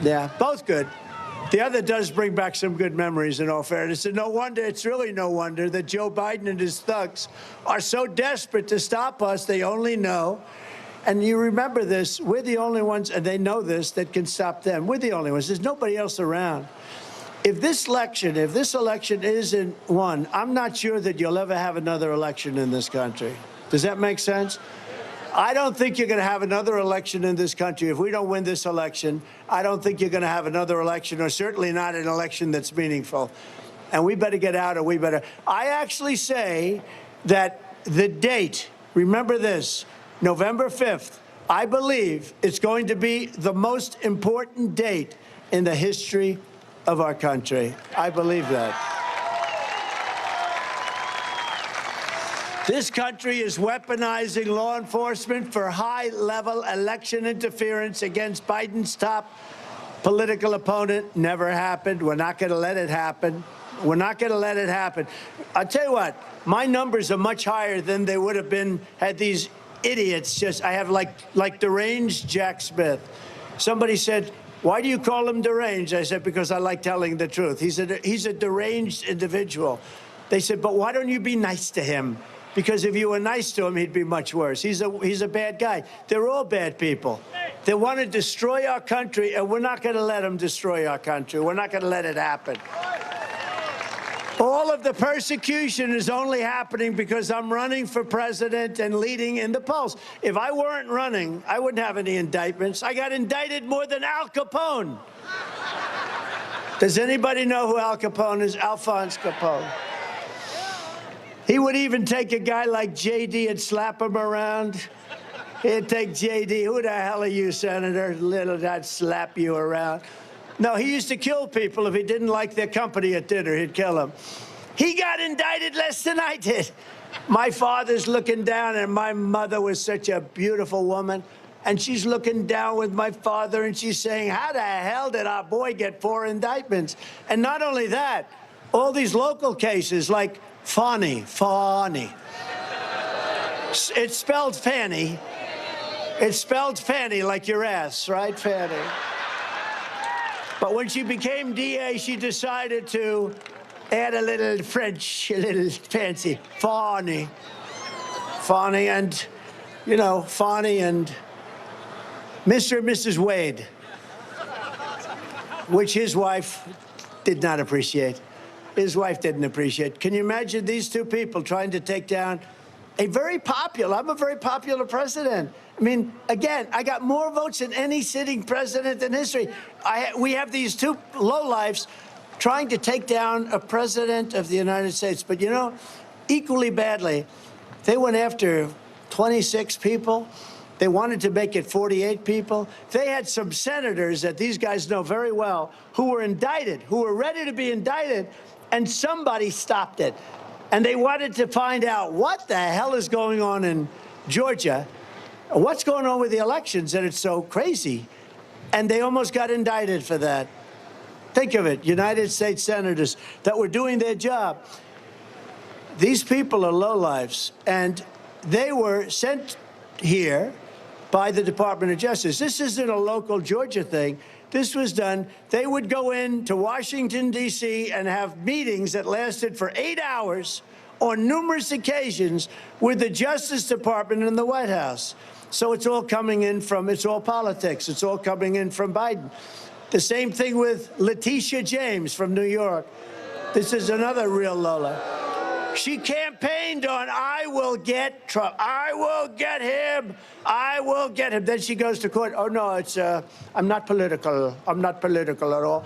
Yeah, both good. The other does bring back some good memories, in all fairness. And no wonder, it's really no wonder that Joe Biden and his thugs are so desperate to stop us. They only know. And you remember this, we're the only ones, and they know this, that can stop them. We're the only ones. There's nobody else around. If this election isn't won, I'm not sure that you'll ever have another election in this country. Does that make sense? I don't think you're going to have another election in this country. If we don't win this election, I don't think you're going to have another election, or certainly not an election that's meaningful. And we better get out, or we better. I actually say that the date, remember this, November 5th, I believe it's going to be the most important date in the history of our country. I believe that. This country is weaponizing law enforcement for high-level election interference against Biden's top political opponent. Never happened. We're not going to let it happen. We're not going to let it happen. I'll tell you what, my numbers are much higher than they would have been had these idiots I have like deranged Jack Smith. Somebody said, why do you call him deranged? I said, because I like telling the truth. He's a deranged individual. They said, but why don't you be nice to him? Because if you were nice to him, he'd be much worse. He's a bad guy. They're all bad people. They want to destroy our country, and we're not going to let them destroy our country. We're not going to let it happen. All of the persecution is only happening because I'm running for president and leading in the polls. If I weren't running, I wouldn't have any indictments. I got indicted more than Al Capone. Does anybody know who Al Capone is? Alphonse Capone. He would even take a guy like J.D. and slap him around. He'd take J.D. Who the hell are you, Senator? Little, I'd slap you around. No, he used to kill people if he didn't like their company at dinner. He'd kill them. He got indicted less than I did. My father's looking down, and my mother was such a beautiful woman. And she's looking down with my father, and she's saying, how the hell did our boy get 4 indictments? And not only that, all these local cases like Fanny. It's spelled Fanny. It's spelled Fanny like your ass, right, Fanny? But when she became DA, she decided to add a little French, a little fancy, Fanny. Fanny and, you know, Fanny and Mr. and Mrs. Wade, which his wife did not appreciate. His wife didn't appreciate. Can you imagine these two people trying to take down I'm a very popular president. I mean, again, I got more votes than any sitting president in history. We have these two lowlifes trying to take down a president of the United States. But, you know, equally badly, they went after 26 people. They wanted to make it 48 people. They had some senators that these guys know very well who were indicted, who were ready to be indicted, and somebody stopped it. And they wanted to find out what the hell is going on in Georgia, what's going on with the elections, that it's so crazy. And they almost got indicted for that. Think of it, United States senators that were doing their job. These people are lowlifes, and they were sent here by the Department of Justice. This isn't a local Georgia thing. This was done. They would go into Washington, D.C., and have meetings that lasted for 8 hours on numerous occasions with the Justice Department and the White House. So it's all coming in from, it's all politics. It's all coming in from Biden. The same thing with Letitia James from New York. This is another real Lola. She campaigned on, I will get Trump. I will get him. I will get him. Then she goes to court. Oh, no, it's, I'm not political. I'm not political at all.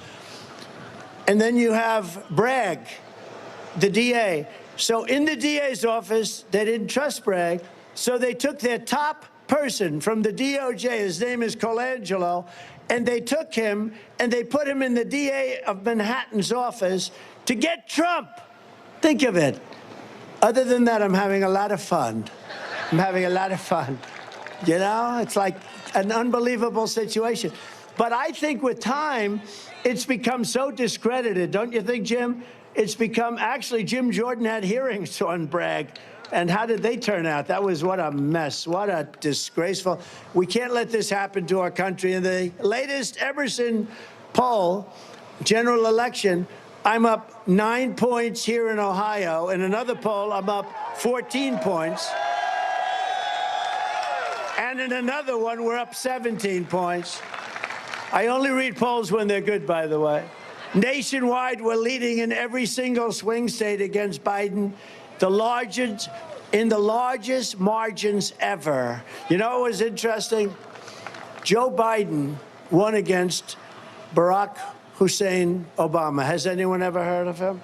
And then you have Bragg, the DA. So in the DA's office, they didn't trust Bragg. So they took their top person from the DOJ. His name is Colangelo. And they took him and they put him in the DA of Manhattan's office to get Trump. Think of it. Other than that, I'm having a lot of fun. I'm having a lot of fun. You know, it's like an unbelievable situation. But I think with time, it's become so discredited. Don't you think, Jim? It's become, actually, Jim Jordan had hearings on Bragg. And how did they turn out? That was, what a mess. What a disgraceful. We can't let this happen to our country. In the latest Emerson poll, general election, I'm up 9 points here in Ohio. In another poll, I'm up 14 points. And in another one, we're up 17 points. I only read polls when they're good, by the way. Nationwide, we're leading in every single swing state against Biden, in the largest margins ever. You know what was interesting? Joe Biden won against Barack Hussein Obama. Has anyone ever heard of him?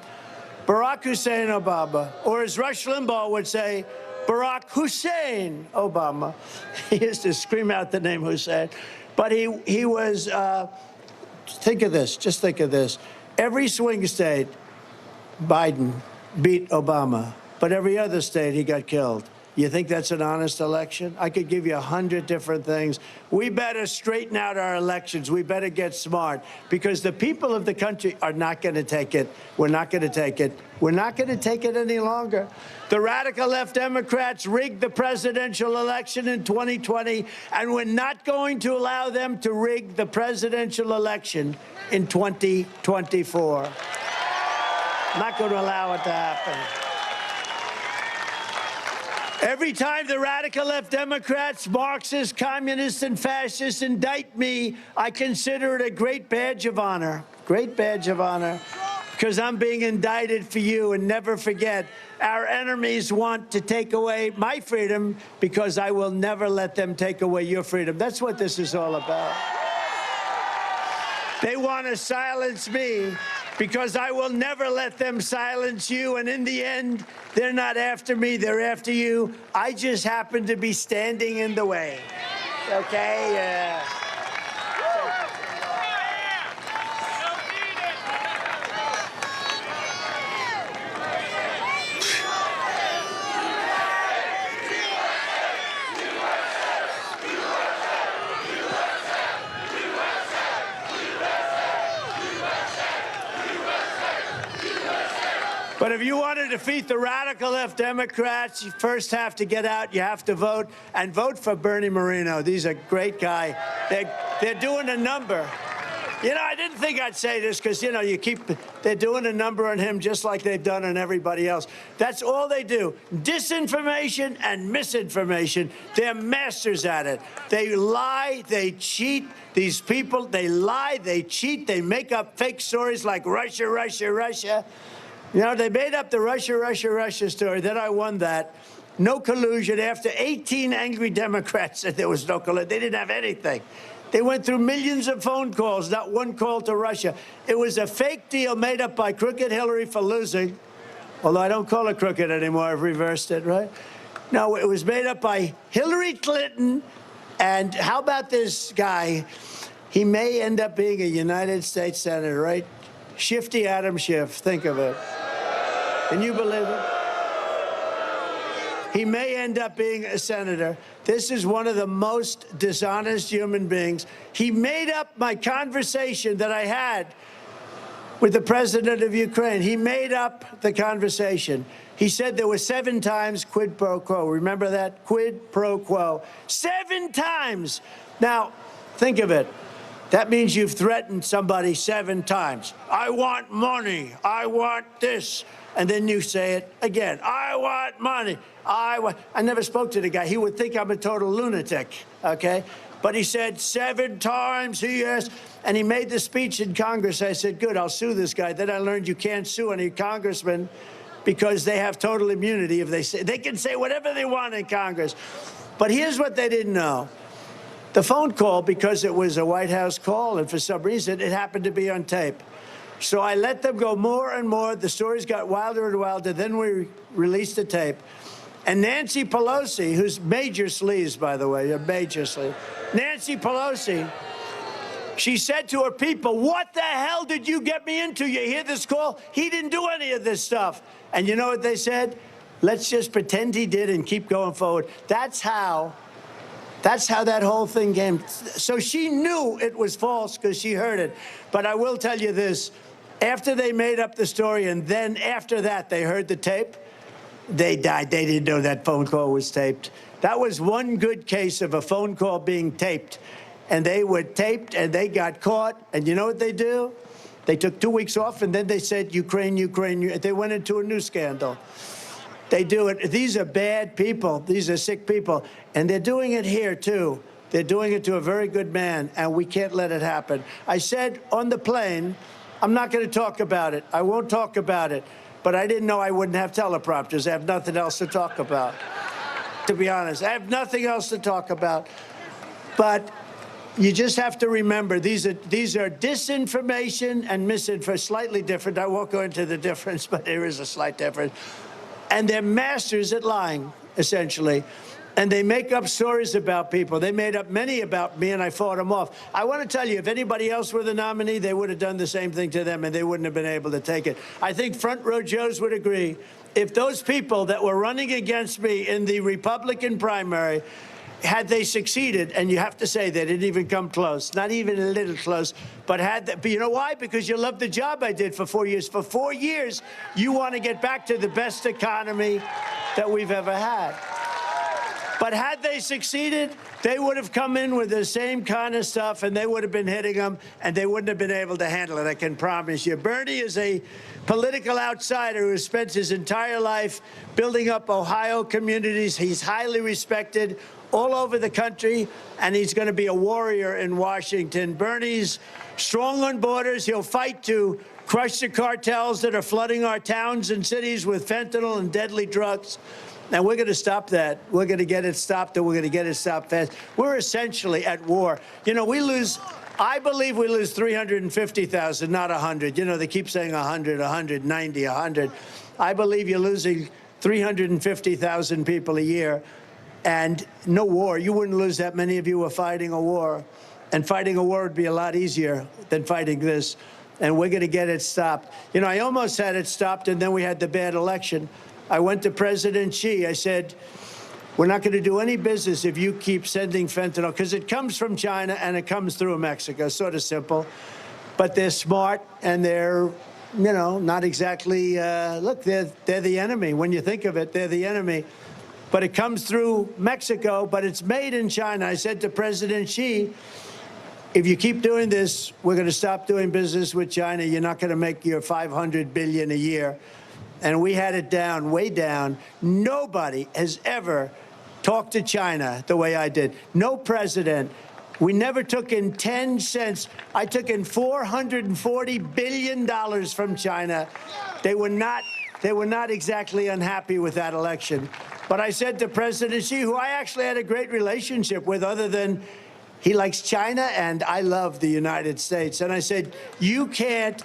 Barack Hussein Obama, or as Rush Limbaugh would say, Barack Hussein Obama. He used to scream out the name Hussein. But he was, think of this, just think of this. Every swing state, Biden beat Obama, but every other state, he got killed. You think that's an honest election? I could give you 100 different things. We better straighten out our elections. We better get smart, because the people of the country are not going to take it. We're not going to take it. We're not going to take it any longer. The radical left Democrats rigged the presidential election in 2020, and we're not going to allow them to rig the presidential election in 2024. Not going to allow it to happen. Every time the radical left Democrats, Marxists, communists, and fascists indict me, I consider it a great badge of honor. Great badge of honor. Because I'm being indicted for you. And never forget, our enemies want to take away my freedom because I will never let them take away your freedom. That's what this is all about. They want to silence me because I will never let them silence you. And in the end, they're not after me, they're after you. I just happen to be standing in the way. Okay? Yeah. But if you want to defeat the radical left Democrats, you first have to get out. You have to vote, and vote for Bernie Moreno. He's a great guy. They're doing a number. You know, I didn't think I'd say this because, you know, they're doing a number on him just like they've done on everybody else. That's all they do. Disinformation and misinformation. They're masters at it. They lie, they cheat. These people, they lie, they cheat. They make up fake stories like Russia, Russia, Russia. You know, they made up the Russia, Russia, Russia story. Then I won that. No collusion. After 18 angry Democrats said there was no collusion. They didn't have anything. They went through millions of phone calls, not one call to Russia. It was a fake deal made up by crooked Hillary for losing. Although I don't call her crooked anymore. I've reversed it, right? No, it was made up by Hillary Clinton. And how about this guy? He may end up being a United States Senator, right? Shifty Adam Schiff. Think of it. Can you believe it? He may end up being a senator. This is one of the most dishonest human beings. He made up my conversation that I had with the president of Ukraine. He made up the conversation. He said there were 7 times quid pro quo. Remember that? Quid pro quo. 7 times. Now, think of it. That means you've threatened somebody 7 times. I want money. I want this. And then you say it again. I want money. I never spoke to the guy. He would think I'm a total lunatic, okay? But he said 7 times, yes. And he made the speech in Congress. I said, good, I'll sue this guy. Then I learned you can't sue any congressman because they have total immunity. If they can say whatever they want in Congress. But here's what they didn't know. The phone call, because it was a White House call, and for some reason, it happened to be on tape. So I let them go more and more. The stories got wilder and wilder. Then we released the tape. And Nancy Pelosi, who's major sleaze, by the way, a major sleaze. Nancy Pelosi, she said to her people, what the hell did you get me into? You hear this call? He didn't do any of this stuff. And you know what they said? Let's just pretend he did and keep going forward. That's how that whole thing came. So she knew it was false because she heard it. But I will tell you this. After they made up the story and then after that they heard the tape, they died. They didn't know that phone call was taped. That was one good case of a phone call being taped. And they were taped and they got caught. And you know what they do? They took 2 weeks off and then they said, Ukraine, Ukraine. They went into a new scandal. They do it. These are bad people. These are sick people. And they're doing it here, too. They're doing it to a very good man, and we can't let it happen. I said on the plane, I'm not going to talk about it. I won't talk about it. But I didn't know I wouldn't have teleprompters. I have nothing else to talk about, to be honest. I have nothing else to talk about. But you just have to remember, these are disinformation and misinformation, slightly different. I won't go into the difference, but there is a slight difference. And they're masters at lying, essentially. And they make up stories about people. They made up many about me, and I fought them off. I want to tell you, if anybody else were the nominee, they would have done the same thing to them, and they wouldn't have been able to take it. I think Front Row Joes would agree. If those people that were running against me in the Republican primary, had they succeeded, and you have to say they didn't even come close, not even a little close, but but you know why? Because you love the job I did for 4 years. For 4 years, you want to get back to the best economy that we've ever had. But had they succeeded, they would have come in with the same kind of stuff, and they would have been hitting them, and they wouldn't have been able to handle it, I can promise you. Bernie is a political outsider who has spent his entire life building up Ohio communities. He's highly respected all over the country, and he's going to be a warrior in Washington. Bernie's strong on borders. He'll fight to crush the cartels that are flooding our towns and cities with fentanyl and deadly drugs. And we're going to stop that. We're going to get it stopped, and we're going to get it stopped fast. We're essentially at war. You know, I believe we lose 350,000, not 100. You know, they keep saying 100, 190, 100. I believe you're losing 350,000 people a year. And no war. You wouldn't lose that many if you were fighting a war. And fighting a war would be a lot easier than fighting this. And we're going to get it stopped. You know, I almost had it stopped, and then we had the bad election. I went to President Xi. I said, we're not going to do any business if you keep sending fentanyl, because it comes from China and it comes through Mexico. Sort of simple. But they're smart, and they're, you know, not exactly, look, they're the enemy. When you think of it, they're the enemy. But it comes through Mexico, but it's made in China. I said to President Xi, if you keep doing this, we're going to stop doing business with China. You're not going to make your $500 billion a year. And we had it down, way down. Nobody has ever talked to China the way I did. No president. We never took in 10 cents. I took in $440 billion from China. They were not exactly unhappy with that election. But I said to President Xi, who I actually had a great relationship with, other than he likes China and I love the United States. And I said, you can't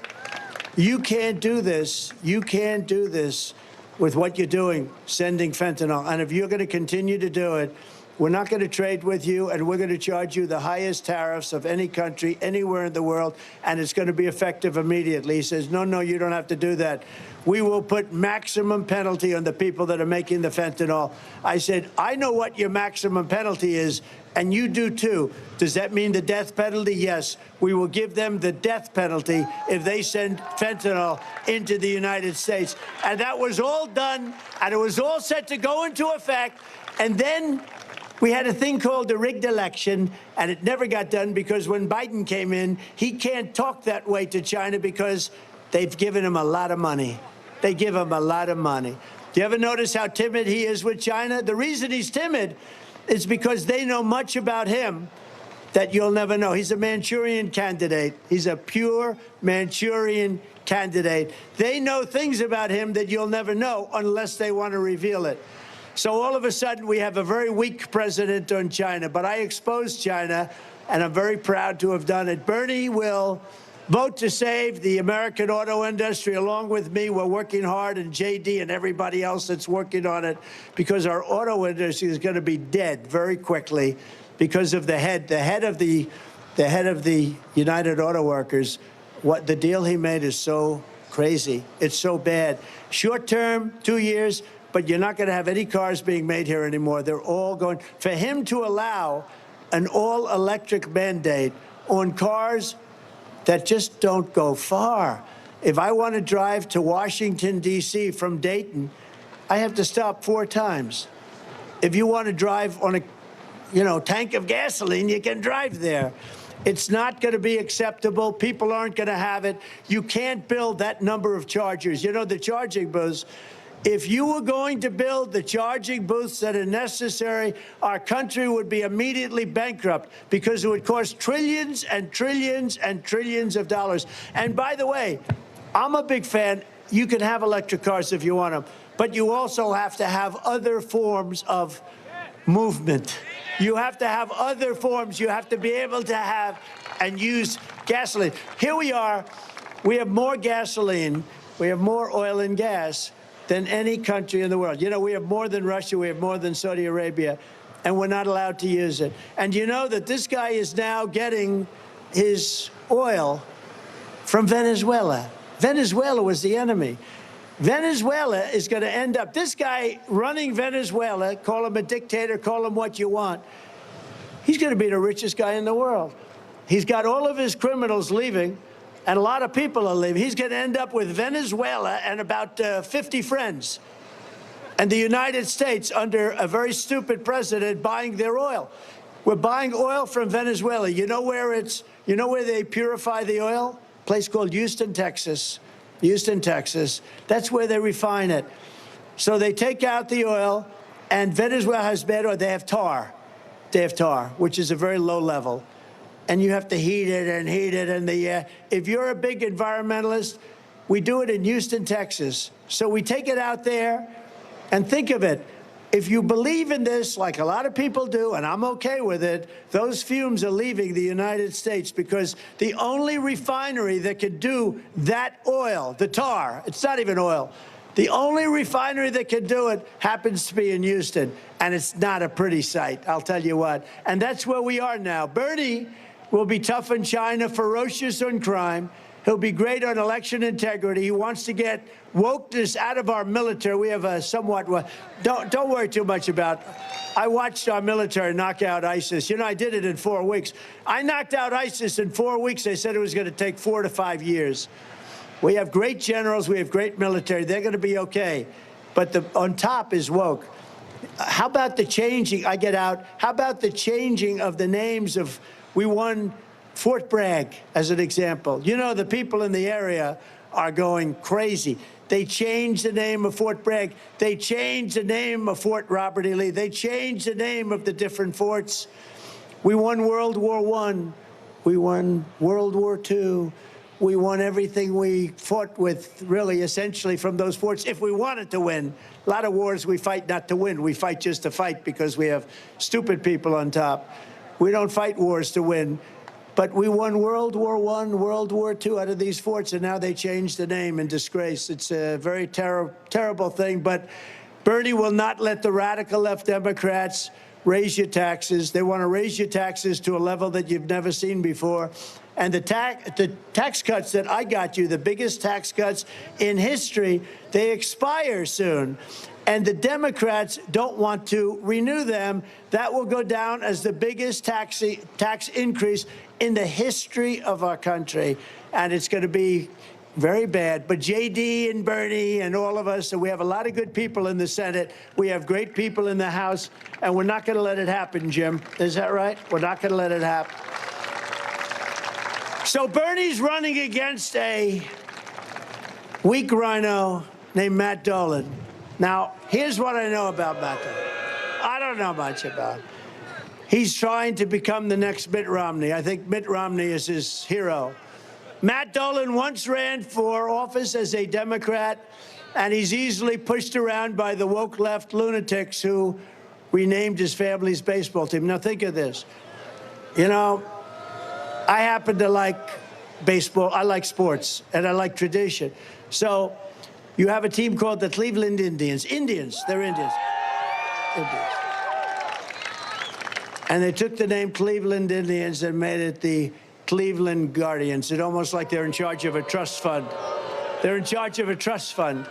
do this. You can't do this with what you're doing, sending fentanyl. And if you're going to continue to do it, we're not going to trade with you, and we're going to charge you the highest tariffs of any country anywhere in the world, and it's going to be effective immediately. He says, no, you don't have to do that. We will put maximum penalty on the people that are making the fentanyl. I said, I know what your maximum penalty is, and you do too. Does that mean the death penalty? Yes. We will give them the death penalty if they send fentanyl into the United States. And that was all done, and it was all set to go into effect. And then we had a thing called the rigged election, and it never got done because when Biden came in, he can't talk that way to China because they've given him a lot of money. They give him a lot of money. Do you ever notice how timid he is with China? The reason he's timid is because they know much about him that you'll never know. He's a Manchurian candidate. He's a pure Manchurian candidate. They know things about him that you'll never know unless they want to reveal it. So all of a sudden, we have a very weak president on China. But I exposed China, and I'm very proud to have done it. Bernie will vote to save the American auto industry along with me. We're working hard, and JD and everybody else that's working on it, because our auto industry is going to be dead very quickly because of the head of the United Auto Workers. What the deal he made is so crazy. It's so bad. Short term, 2 years. But you're not going to have any cars being made here anymore. They're all going. For him to allow an all-electric mandate on cars that just don't go far. If I want to drive to Washington, D.C. from Dayton, I have to stop 4 times. If you want to drive on a tank of gasoline, you can drive there. It's not going to be acceptable. People aren't going to have it. You can't build that number of chargers. You know, the charging booths. If you were going to build the charging booths that are necessary, our country would be immediately bankrupt because it would cost trillions and trillions and trillions of dollars. And by the way, I'm a big fan. You can have electric cars if you want them, but you also have to have other forms of movement. You have to have other forms. You have to be able to have and use gasoline. Here we are. We have more gasoline. We have more oil and gas than any country in the world. You know, we have more than Russia, we have more than Saudi Arabia, and we're not allowed to use it. And you know that this guy is now getting his oil from Venezuela. Venezuela was the enemy. Venezuela is going to end up, this guy running Venezuela, call him a dictator, call him what you want, he's going to be the richest guy in the world. He's got all of his criminals leaving, and a lot of people are leaving. He's going to end up with Venezuela and about 50 friends. And the United States, under a very stupid president, buying their oil. We're buying oil from Venezuela. You know where they purify the oil? A place called Houston, Texas. Houston, Texas. That's where they refine it. So they take out the oil, and Venezuela has bad oil. They have tar. They have tar, which is a very low level. And you have to heat it and heat it. And if you're a big environmentalist, we do it in Houston, Texas. So we take it out there, and think of it. If you believe in this, like a lot of people do, and I'm okay with it, those fumes are leaving the United States because the only refinery that could do that oil, the tar, it's not even oil, the only refinery that can do it happens to be in Houston, and it's not a pretty sight, I'll tell you what. And that's where we are now. Bernie will be tough on China, ferocious on crime. He'll be great on election integrity. He wants to get wokeness out of our military. We have a somewhat, don't worry too much about. I watched our military knock out ISIS. You know, I did it in 4 weeks. I knocked out ISIS in 4 weeks. They said it was going to take 4 to 5 years. We have great generals. We have great military. They're going to be okay. But on top is woke. How about the changing? I get out. How about the changing of the names of, we won Fort Bragg, as an example. You know, the people in the area are going crazy. They changed the name of Fort Bragg. They changed the name of Fort Robert E. Lee. They changed the name of the different forts. We won World War I. We won World War II. We won everything we fought with, really, essentially, from those forts, if we wanted to win. A lot of wars we fight not to win. We fight just to fight because we have stupid people on top. We don't fight wars to win. But we won World War I, World War II out of these forts, and now they changed the name in disgrace. It's a very terrible thing. But Bernie will not let the radical left Democrats raise your taxes. They want to raise your taxes to a level that you've never seen before. And the tax cuts that I got you, the biggest tax cuts in history, they expire soon. And the Democrats don't want to renew them. That will go down as the biggest tax increase in the history of our country. And it's going to be very bad. But J.D. and Bernie and all of us, and we have a lot of good people in the Senate. We have great people in the House. And we're not going to let it happen, Jim. Is that right? We're not going to let it happen. So Bernie's running against a weak rhino named Matt Dolan. Now, here's what I know about Matt Dolan. I don't know much about him. He's trying to become the next Mitt Romney. I think Mitt Romney is his hero. Matt Dolan once ran for office as a Democrat, and he's easily pushed around by the woke left lunatics who renamed his family's baseball team. Now, think of this. You know, I happen to like baseball. I like sports, and I like tradition. So you have a team called the Cleveland Indians. Indians. They're Indians. Indians. And they took the name Cleveland Indians and made it the Cleveland Guardians. It's almost like they're in charge of a trust fund. They're in charge of a trust fund.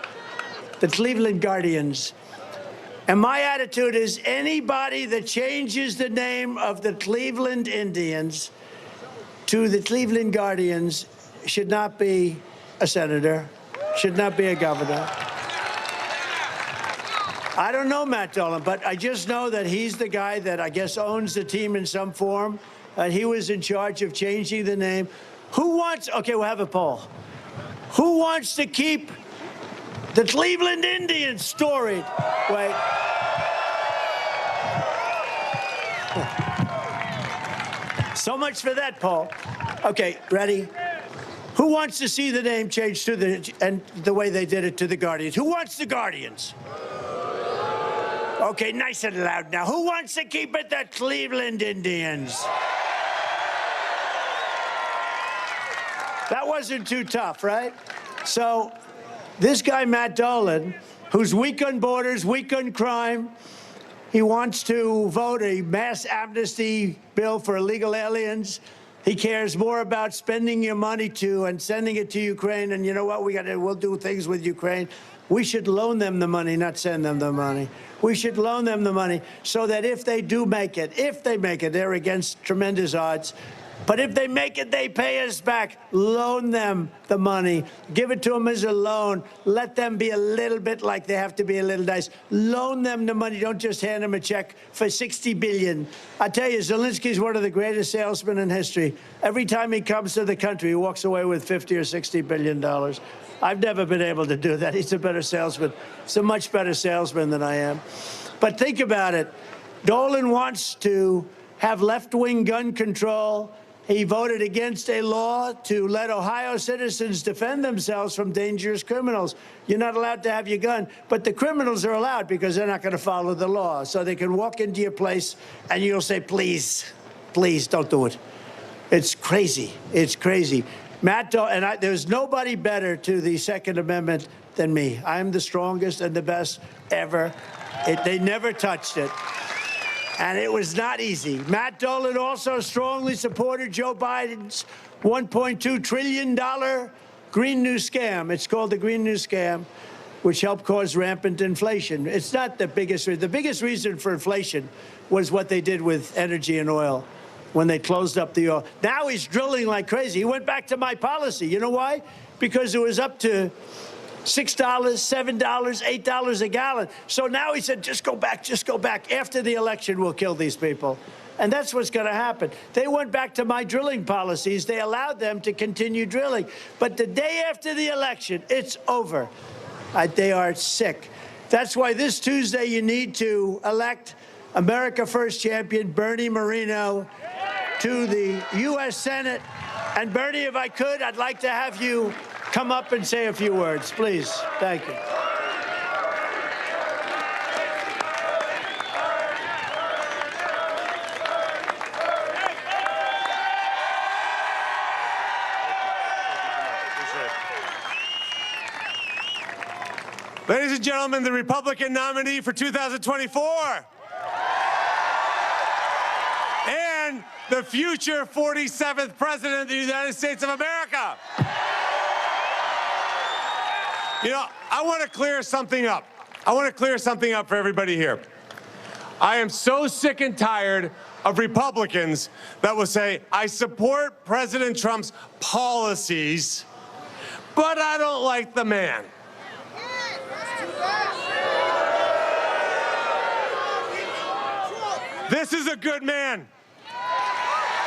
The Cleveland Guardians. And my attitude is anybody that changes the name of the Cleveland Indians to the Cleveland Guardians should not be a senator, should not be a governor. I don't know Matt Dolan, but I just know that he's the guy that I guess owns the team in some form. And he was in charge of changing the name. Who wants, okay, we'll have a poll. Who wants to keep the Cleveland Indians storied? Wait. So much for that poll. Okay, ready? Who wants to see the name changed to the way they did it to the Guardians? Who wants the Guardians? Okay, nice and loud now. Who wants to keep it the Cleveland Indians? That wasn't too tough, right? So this guy, Matt Dolan, who's weak on borders, weak on crime, he wants to vote a mass amnesty bill for illegal aliens. He cares more about spending your money and sending it to Ukraine. And you know what? We'll do things with Ukraine. We should loan them the money, not send them the money. We should loan them the money so that if they do make it, they're against tremendous odds, But if they make it, they pay us back. Loan them the money. Give it to them as a loan. Let them be a little bit like they have to be a little nice. Loan them the money. Don't just hand them a check for $60 billion. I tell you, Zelensky's one of the greatest salesmen in history. Every time he comes to the country, he walks away with $50 or $60 billion. I've never been able to do that. He's a better salesman. He's a much better salesman than I am. But think about it. Dolan wants to have left-wing gun control. He voted against a law to let Ohio citizens defend themselves from dangerous criminals. You're not allowed to have your gun, but the criminals are allowed because they're not going to follow the law. So they can walk into your place and you'll say, please, please don't do it. It's crazy. It's crazy. Matt Dolan, and there's nobody better to the Second Amendment than me. I'm the strongest and the best ever. They never touched it. And it was not easy. Matt Dolan also strongly supported Joe Biden's $1.2 trillion Green New Scam. It's called the Green New Scam, which helped cause rampant inflation. It's not the biggest reason. The biggest reason for inflation was what they did with energy and oil when they closed up the oil. Now he's drilling like crazy. He went back to my policy. You know why? Because it was up to $6, $7, $8 a gallon. So now he said, just go back, just go back. After the election, we'll kill these people. And that's what's going to happen. They went back to my drilling policies. They allowed them to continue drilling. But the day after the election, it's over. They are sick. That's why this Tuesday you need to elect America First champion Bernie Moreno to the U.S. Senate. And Bernie, if I could, I'd like to have you come up and say a few words, please. Thank you. Ladies and gentlemen, the Republican nominee for 2024 and the future 47th President of the United States of America. You know, I want to clear something up. I want to clear something up for everybody here. I am so sick and tired of Republicans that will say, I support President Trump's policies, but I don't like the man. This is a good man.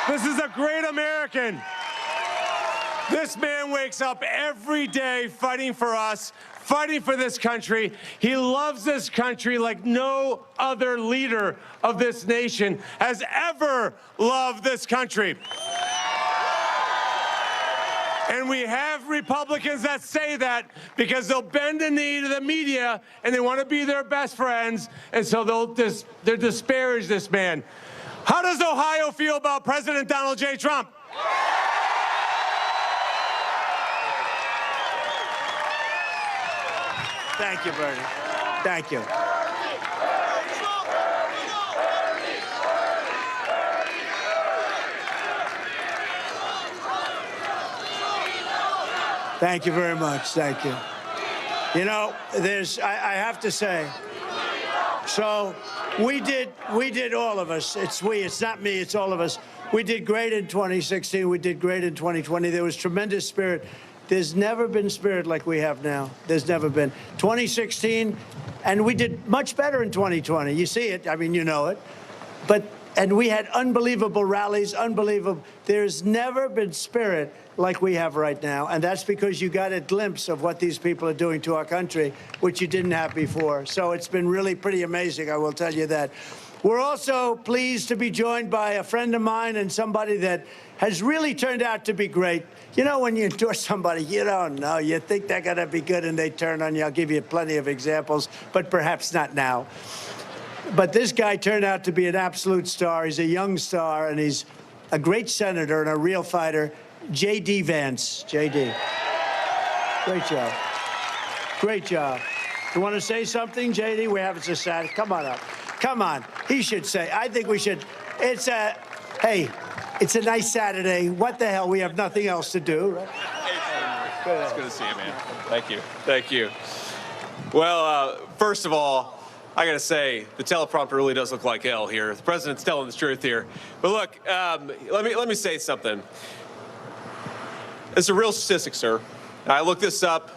This is a great American. This man wakes up every day fighting for us, fighting for this country. He loves this country like no other leader of this nation has ever loved this country. And we have Republicans that say that because they'll bend the knee to the media and they want to be their best friends, and so they'll disparage this man. How does Ohio feel about President Donald J. Trump? Thank you, Bernie. Thank you. Thank you very much. Thank you. You know, I have to say, so we did all of us. It's not me, it's all of us. We did great in 2016. We did great in 2020. There was tremendous spirit. There's never been spirit like we have now. There's never been. 2016, and we did much better in 2020. You see it. I mean, you know it. And we had unbelievable rallies, unbelievable. There's never been spirit like we have right now. And that's because you got a glimpse of what these people are doing to our country, which you didn't have before. So it's been really pretty amazing, I will tell you that. We're also pleased to be joined by a friend of mine and somebody that has really turned out to be great. You know, when you endorse somebody, you don't know. You think they're going to be good and they turn on you. I'll give you plenty of examples, but perhaps not now. But this guy turned out to be an absolute star. He's a young star, and he's a great senator and a real fighter. J.D. Vance. J.D. Great job. Great job. You want to say something, J.D.? We have it to say. Come on up. Come on. He should say. I think we should. Hey, it's a nice Saturday. What the hell? We have nothing else to do, right? It's good to see you, man. Thank you. Thank you. Well, first of all, I got to say, the teleprompter really does look like hell here. The president's telling the truth here. But look, let me say something. It's a real statistic, sir. I looked this up.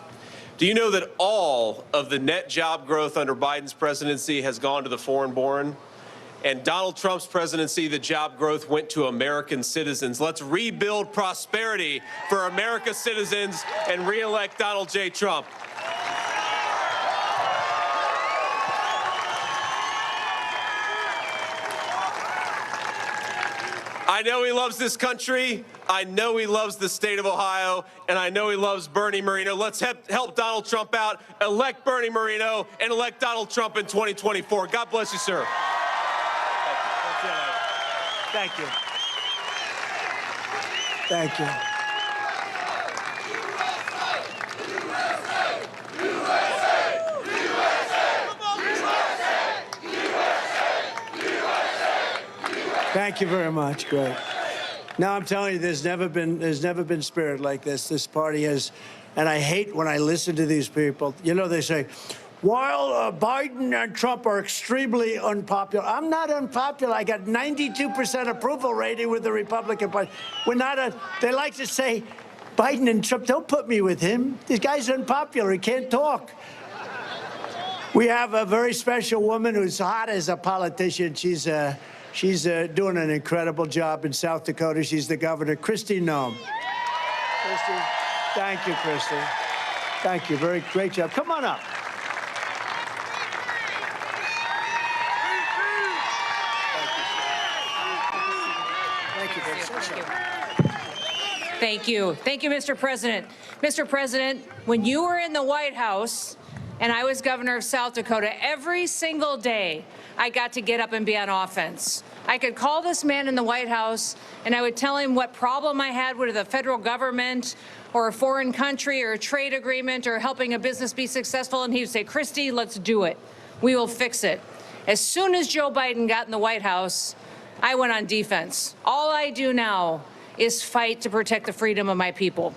Do you know that all of the net job growth under Biden's presidency has gone to the foreign-born? And Donald Trump's presidency, the job growth went to American citizens. Let's rebuild prosperity for America's citizens and re-elect Donald J. Trump. I know he loves this country. I know he loves the state of Ohio, and I know he loves Bernie Moreno. Let's help Donald Trump out, elect Bernie Moreno, and elect Donald Trump in 2024. God bless you, sir. Thank you. Thank you. Thank you very much. Great. Now I'm telling you, there's never been spirit like this. This party has, and I hate when I listen to these people. You know, they say, while Biden and Trump are extremely unpopular, I'm not unpopular. I got 92% approval rating with the Republican Party. They like to say, Biden and Trump, don't put me with him. This guy's unpopular. He can't talk. We have a very special woman who's hot as a politician. She's doing an incredible job in South Dakota. She's the governor, Kristi Noem. Kristi, thank you, Kristi. Thank you. Very great job. Come on up. Thank you. Thank you, Mr. President. Mr. President, when you were in the White House and I was governor of South Dakota, every single day I got to get up and be on offense. I could call this man in the White House and I would tell him what problem I had with the federal government or a foreign country or a trade agreement or helping a business be successful, and he would say, Kristi, let's do it. We will fix it. As soon as Joe Biden got in the White House, I went on defense. All I do now is fight to protect the freedom of my people.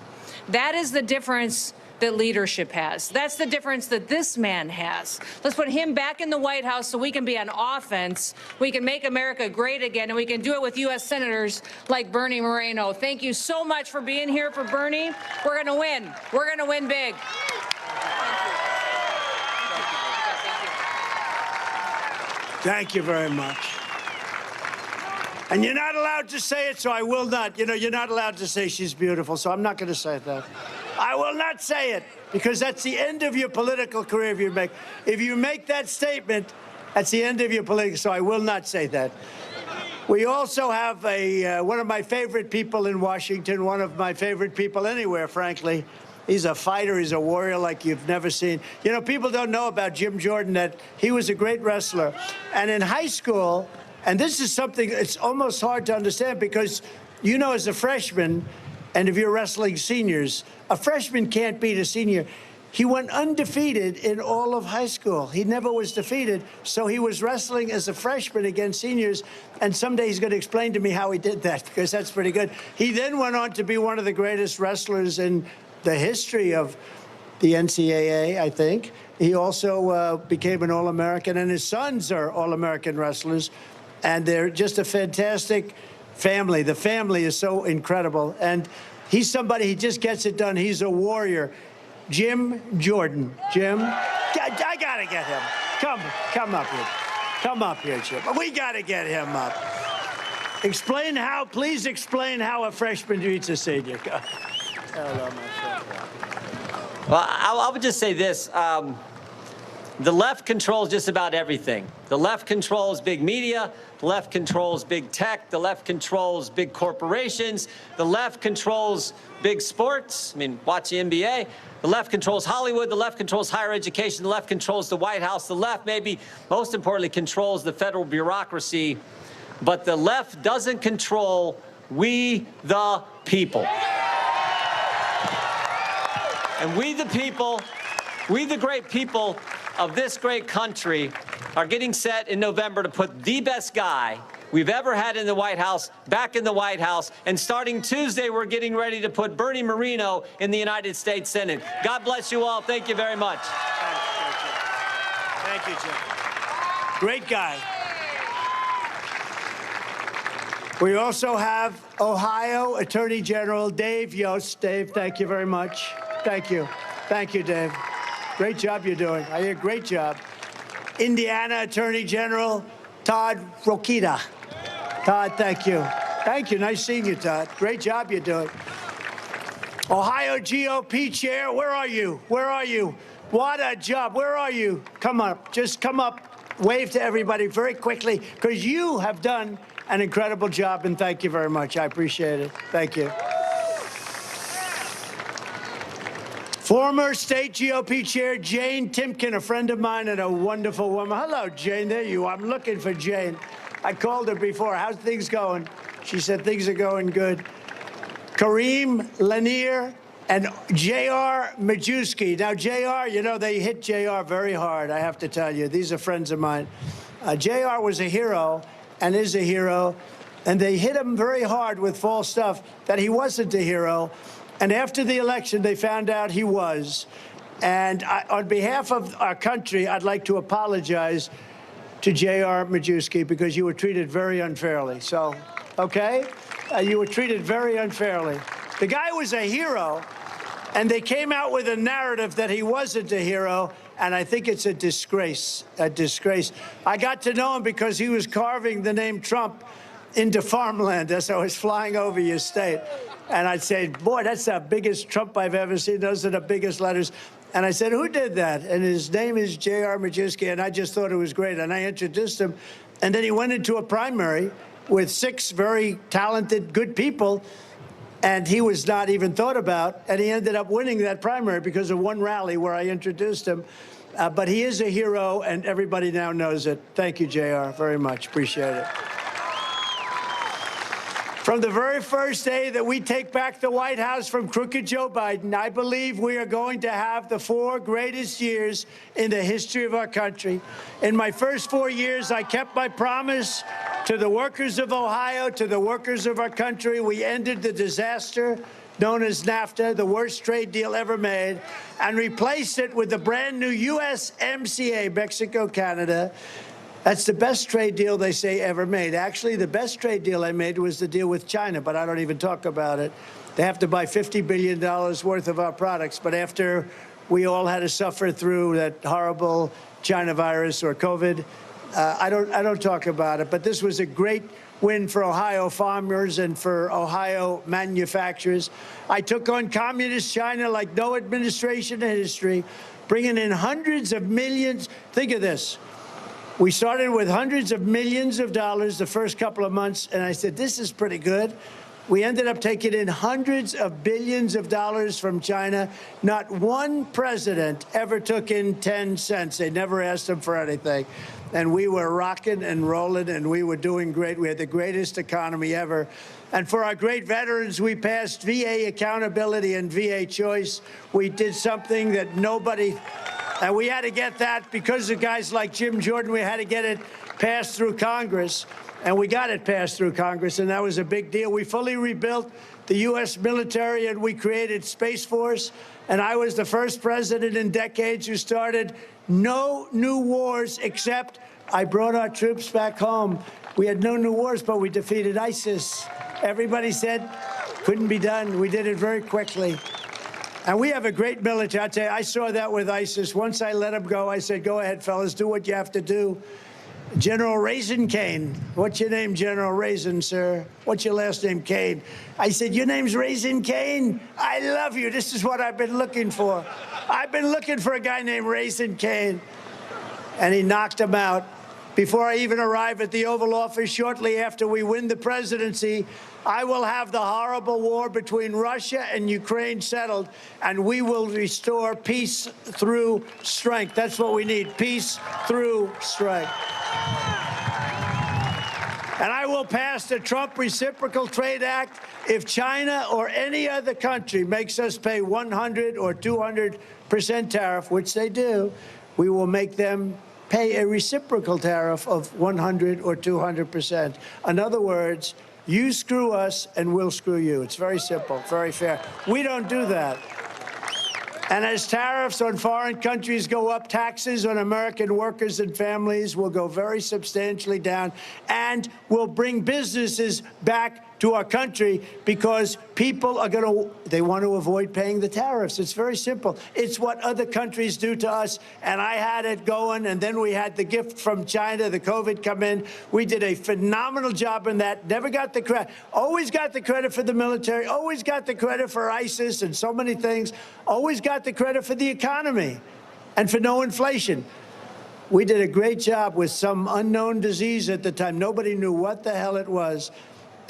That is the difference that leadership has. That's the difference that this man has. Let's put him back in the White House so we can be on offense. We can make America great again, and we can do it with U.S. senators like Bernie Moreno. Thank you so much for being here for Bernie. We're going to win. We're going to win big. Thank you very much. And you're not allowed to say it, so I will not. You know, you're not allowed to say she's beautiful, so I'm not going to say that. I will not say it, because that's the end of your political career if you make that statement, that's the end of your political, so I will not say that. We also have one of my favorite people in Washington, one of my favorite people anywhere, frankly. He's a fighter. He's a warrior like you've never seen. You know, people don't know about Jim Jordan, that he was a great wrestler. And in high school, and this is something it's almost hard to understand, because, you know, as a freshman, and if you're wrestling seniors, a freshman can't beat a senior. He went undefeated in all of high school. He never was defeated. So he was wrestling as a freshman against seniors. And someday he's going to explain to me how he did that, because that's pretty good. He then went on to be one of the greatest wrestlers in the history of the NCAA, I think. He also became an All-American, and his sons are All-American wrestlers. And they're just a fantastic family. The family is so incredible. And he's somebody, he just gets it done. He's a warrior. Jim Jordan. Jim, I got to get him. Come up here. Come up here, Jim. We got to get him up. Please explain how a freshman beats a senior. Hello, my friend. Well, I would just say this. The left controls just about everything. The left controls big media. The left controls big tech. The left controls big corporations. The left controls big sports. I mean, watch the NBA. The left controls Hollywood. The left controls higher education. The left controls the White House. The left, maybe most importantly, controls the federal bureaucracy. But the left doesn't control we the people. And we the people, we the great people of this great country are getting set in November to put the best guy we've ever had in the White House back in the White House. And starting Tuesday, we're getting ready to put Bernie Moreno in the United States Senate. God bless you all. Thank you very much. Thank you, Jim. Great guy. We also have Ohio Attorney General Dave Yost. Dave, thank you very much. Thank you. Thank you, Dave. Great job you're doing. I hear great job. Indiana Attorney General Todd Rokita. Todd, thank you. Thank you. Nice seeing you, Todd. Great job you're doing. Ohio GOP Chair, where are you? Where are you? What a job. Where are you? Come up. Just come up. Wave to everybody very quickly, because you have done an incredible job, and thank you very much. I appreciate it. Thank you. Former state GOP Chair Jane Timken, a friend of mine and a wonderful woman. Hello, Jane. There you are. I'm looking for Jane. I called her before. How's things going? She said things are going good. Kareem Lanier and J.R. Majewski. Now, J.R., you know, they hit J.R. very hard, I have to tell you. These are friends of mine. J.R. was a hero and is a hero, and they hit him very hard with false stuff that he wasn't a hero. And after the election, they found out he was. And on behalf of our country, I'd like to apologize to J.R. Majewski, because you were treated very unfairly. So, okay? You were treated very unfairly. The guy was a hero, and they came out with a narrative that he wasn't a hero, and I think it's a disgrace, a disgrace. I got to know him because he was carving the name Trump into farmland as I was flying over your state. And I'd say, boy, that's the biggest Trump I've ever seen. Those are the biggest letters. And I said, who did that? And his name is J.R. Majewski, and I just thought it was great. And I introduced him. And then he went into a primary with 6 very talented, good people, and he was not even thought about. And he ended up winning that primary because of one rally where I introduced him. But he is a hero, and everybody now knows it. Thank you, J.R., very much. Appreciate it. From the very first day that we take back the White House from crooked Joe Biden, I believe we are going to have the 4 greatest years in the history of our country. In my first 4 years, I kept my promise to the workers of Ohio, to the workers of our country. We ended the disaster known as NAFTA, the worst trade deal ever made, and replaced it with the brand new USMCA, Mexico-Canada. That's the best trade deal they say ever made. Actually, the best trade deal I made was the deal with China, but I don't even talk about it. They have to buy $50 billion worth of our products. But after we all had to suffer through that horrible China virus or COVID, I don't talk about it. But this was a great win for Ohio farmers and for Ohio manufacturers. I took on communist China like no administration in history, bringing in hundreds of millions. Think of this. We started with hundreds of millions of dollars the first couple of months, and I said, this is pretty good. We ended up taking in hundreds of billions of dollars from China. Not one president ever took in 10 cents. They never asked them for anything. And we were rocking and rolling, and we were doing great. We had the greatest economy ever. And for our great veterans, we passed VA accountability and VA choice. We did something that nobody... And we had to get that because of guys like Jim Jordan. We had to get it passed through Congress, and we got it passed through Congress, and that was a big deal. We fully rebuilt the U.S. military, and we created Space Force, and I was the first president in decades who started no new wars, except I brought our troops back home. We had no new wars, but we defeated ISIS. Everybody said couldn't be done. We did it very quickly. And we have a great military. I tell you, I saw that with ISIS. Once I let them go, I said, go ahead, fellas, do what you have to do. General Raisin Kane. What's your name, General Raisin, sir? What's your last name, Kane? I said, your name's Raisin Kane? I love you. This is what I've been looking for. I've been looking for a guy named Raisin Kane. And he knocked him out. Before I even arrive at the Oval Office, shortly after we win the presidency, I will have the horrible war between Russia and Ukraine settled, and we will restore peace through strength. That's what we need, peace through strength. And I will pass the Trump Reciprocal Trade Act if China or any other country makes us pay 100 or 200% tariff, which they do. We will make them pay a reciprocal tariff of 100 or 200%. In other words, you screw us and we'll screw you. It's very simple, very fair. We don't do that. And as tariffs on foreign countries go up, taxes on American workers and families will go very substantially down and will bring businesses back to our country because people are they want to avoid paying the tariffs. It's very simple. It's what other countries do to us. And I had it going, and then we had the gift from China, the COVID come in. We did a phenomenal job in that. Never got the credit. Always got the credit for the military. Always got the credit for ISIS and so many things. Always got the credit for the economy and for no inflation. We did a great job with some unknown disease at the time. Nobody knew what the hell it was.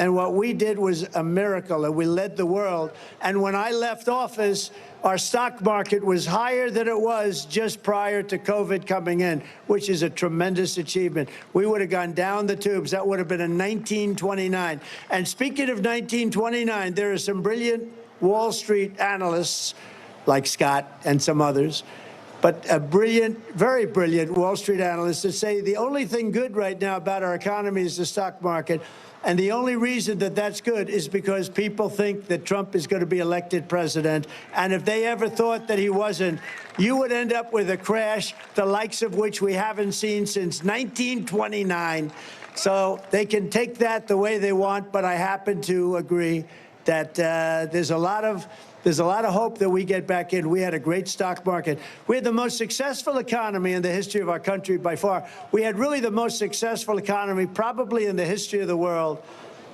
And what we did was a miracle, and we led the world. And when I left office, our stock market was higher than it was just prior to COVID coming in, which is a tremendous achievement. We would have gone down the tubes. That would have been in 1929. And speaking of 1929, there are some brilliant Wall Street analysts, like Scott and some others, but a brilliant, very brilliant Wall Street analyst that say the only thing good right now about our economy is the stock market. And the only reason that that's good is because people think that Trump is going to be elected president. And if they ever thought that he wasn't, you would end up with a crash, the likes of which we haven't seen since 1929. So they can take that the way they want. But I happen to agree that there's a lot of hope that we get back in. We had a great stock market. We had the most successful economy in the history of our country by far. We had really the most successful economy probably in the history of the world.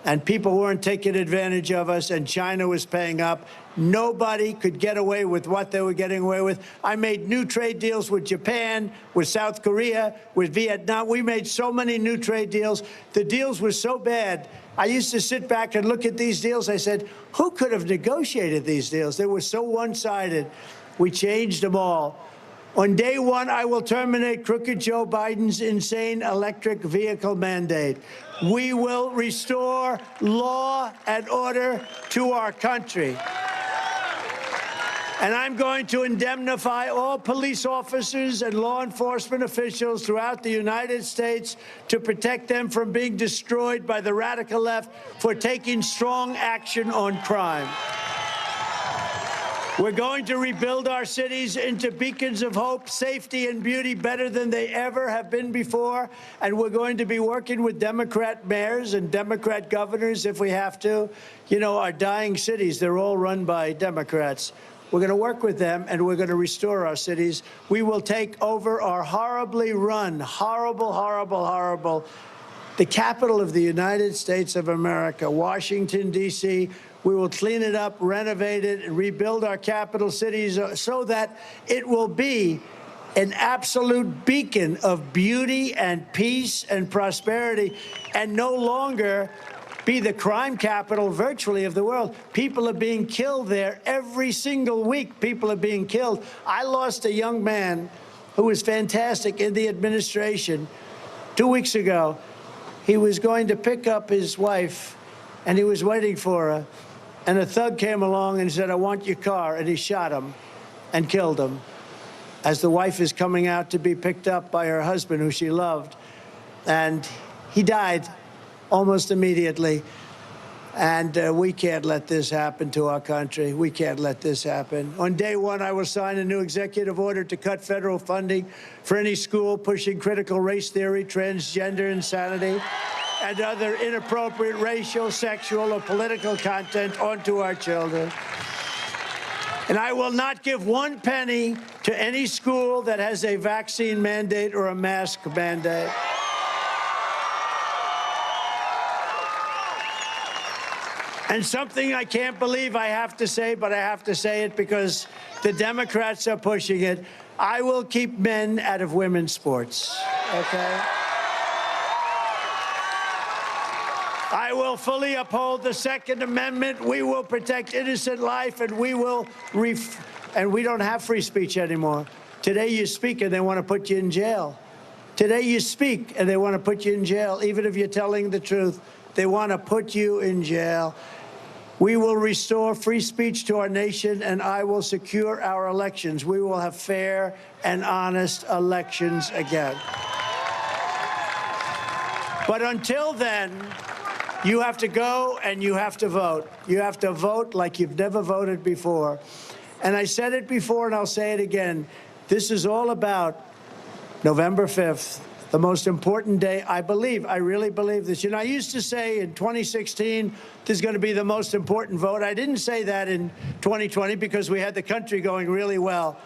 And people weren't taking advantage of us, and China was paying up. Nobody could get away with what they were getting away with. I made new trade deals with Japan, with South Korea, with Vietnam. We made so many new trade deals. The deals were so bad. I used to sit back and look at these deals. I said, who could have negotiated these deals? They were so one-sided. We changed them all. On day one, I will terminate crooked Joe Biden's insane electric vehicle mandate. We will restore law and order to our country. And I'm going to indemnify all police officers and law enforcement officials throughout the United States to protect them from being destroyed by the radical left for taking strong action on crime. We're going to rebuild our cities into beacons of hope, safety, and beauty better than they ever have been before. And we're going to be working with Democrat mayors and Democrat governors if we have to. You know, our dying cities, they're all run by Democrats. We're going to work with them, and we're going to restore our cities. We will take over our horribly run, horrible, the capital of the United States of America, Washington, D.C. We will clean it up, renovate it, and rebuild our capital cities so that it will be an absolute beacon of beauty and peace and prosperity, and no longer be the crime capital virtually of the world. People are being killed there every single week. People are being killed. I lost a young man who was fantastic in the administration 2 weeks ago. He was going to pick up his wife, and he was waiting for her. And a thug came along and said, I want your car. And he shot him and killed him as the wife is coming out to be picked up by her husband, who she loved. And he died almost immediately. And we can't let this happen to our country. We can't let this happen. On day one, I will sign a new executive order to cut federal funding for any school pushing critical race theory, transgender insanity, and other inappropriate racial, sexual, or political content onto our children. And I will not give 1 penny to any school that has a vaccine mandate or a mask mandate. And something I can't believe I have to say, but I have to say it because the Democrats are pushing it. I will keep men out of women's sports, okay? I will fully uphold the Second Amendment. We will protect innocent life, and we will and we don't have free speech anymore. Today you speak and they want to put you in jail. Today you speak and they want to put you in jail. Even if you're telling the truth, they want to put you in jail. We will restore free speech to our nation, and I will secure our elections. We will have fair and honest elections again. But until then, you have to go and you have to vote. You have to vote like you've never voted before. And I said it before, and I'll say it again. This is all about November 5th, the most important day, I believe. I really believe this. You know, I used to say in 2016, this is going to be the most important vote. I didn't say that in 2020 because we had the country going really well.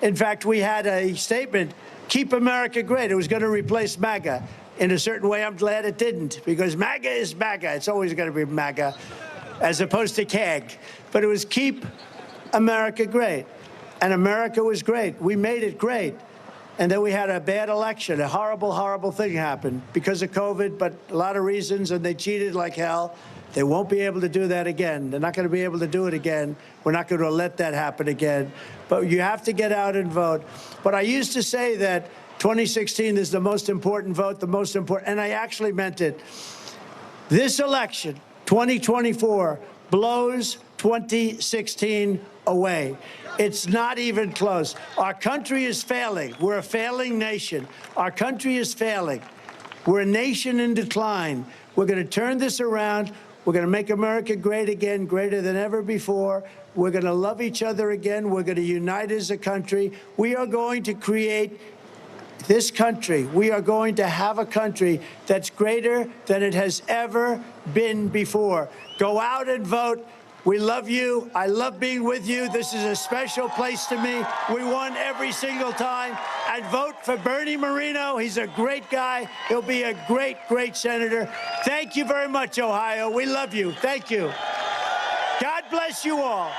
In fact, we had a statement, keep America great. It was going to replace MAGA. In a certain way, I'm glad it didn't, because MAGA is MAGA. It's always going to be MAGA, as opposed to CAG. But it was keep America great. And America was great. We made it great. And then we had a bad election. A horrible, horrible thing happened because of COVID, but a lot of reasons, and they cheated like hell. They won't be able to do that again. They're not going to be able to do it again. We're not going to let that happen again. But you have to get out and vote. But I used to say that 2016 is the most important vote, the most important, and I actually meant it. This election, 2024, blows 2016 away. It's not even close. Our country is failing. We're a failing nation. Our country is failing. We're a nation in decline. We're going to turn this around. We're going to make America great again, greater than ever before. We're going to love each other again. We're going to unite as a country. We are going to create this country. We are going to have a country that's greater than it has ever been before. Go out and vote. We love you. I love being with you. This is a special place to me. We won every single time. And vote for Bernie Moreno. He's a great guy. He'll be a great, great senator. Thank you very much, Ohio. We love you. Thank you. God bless you all.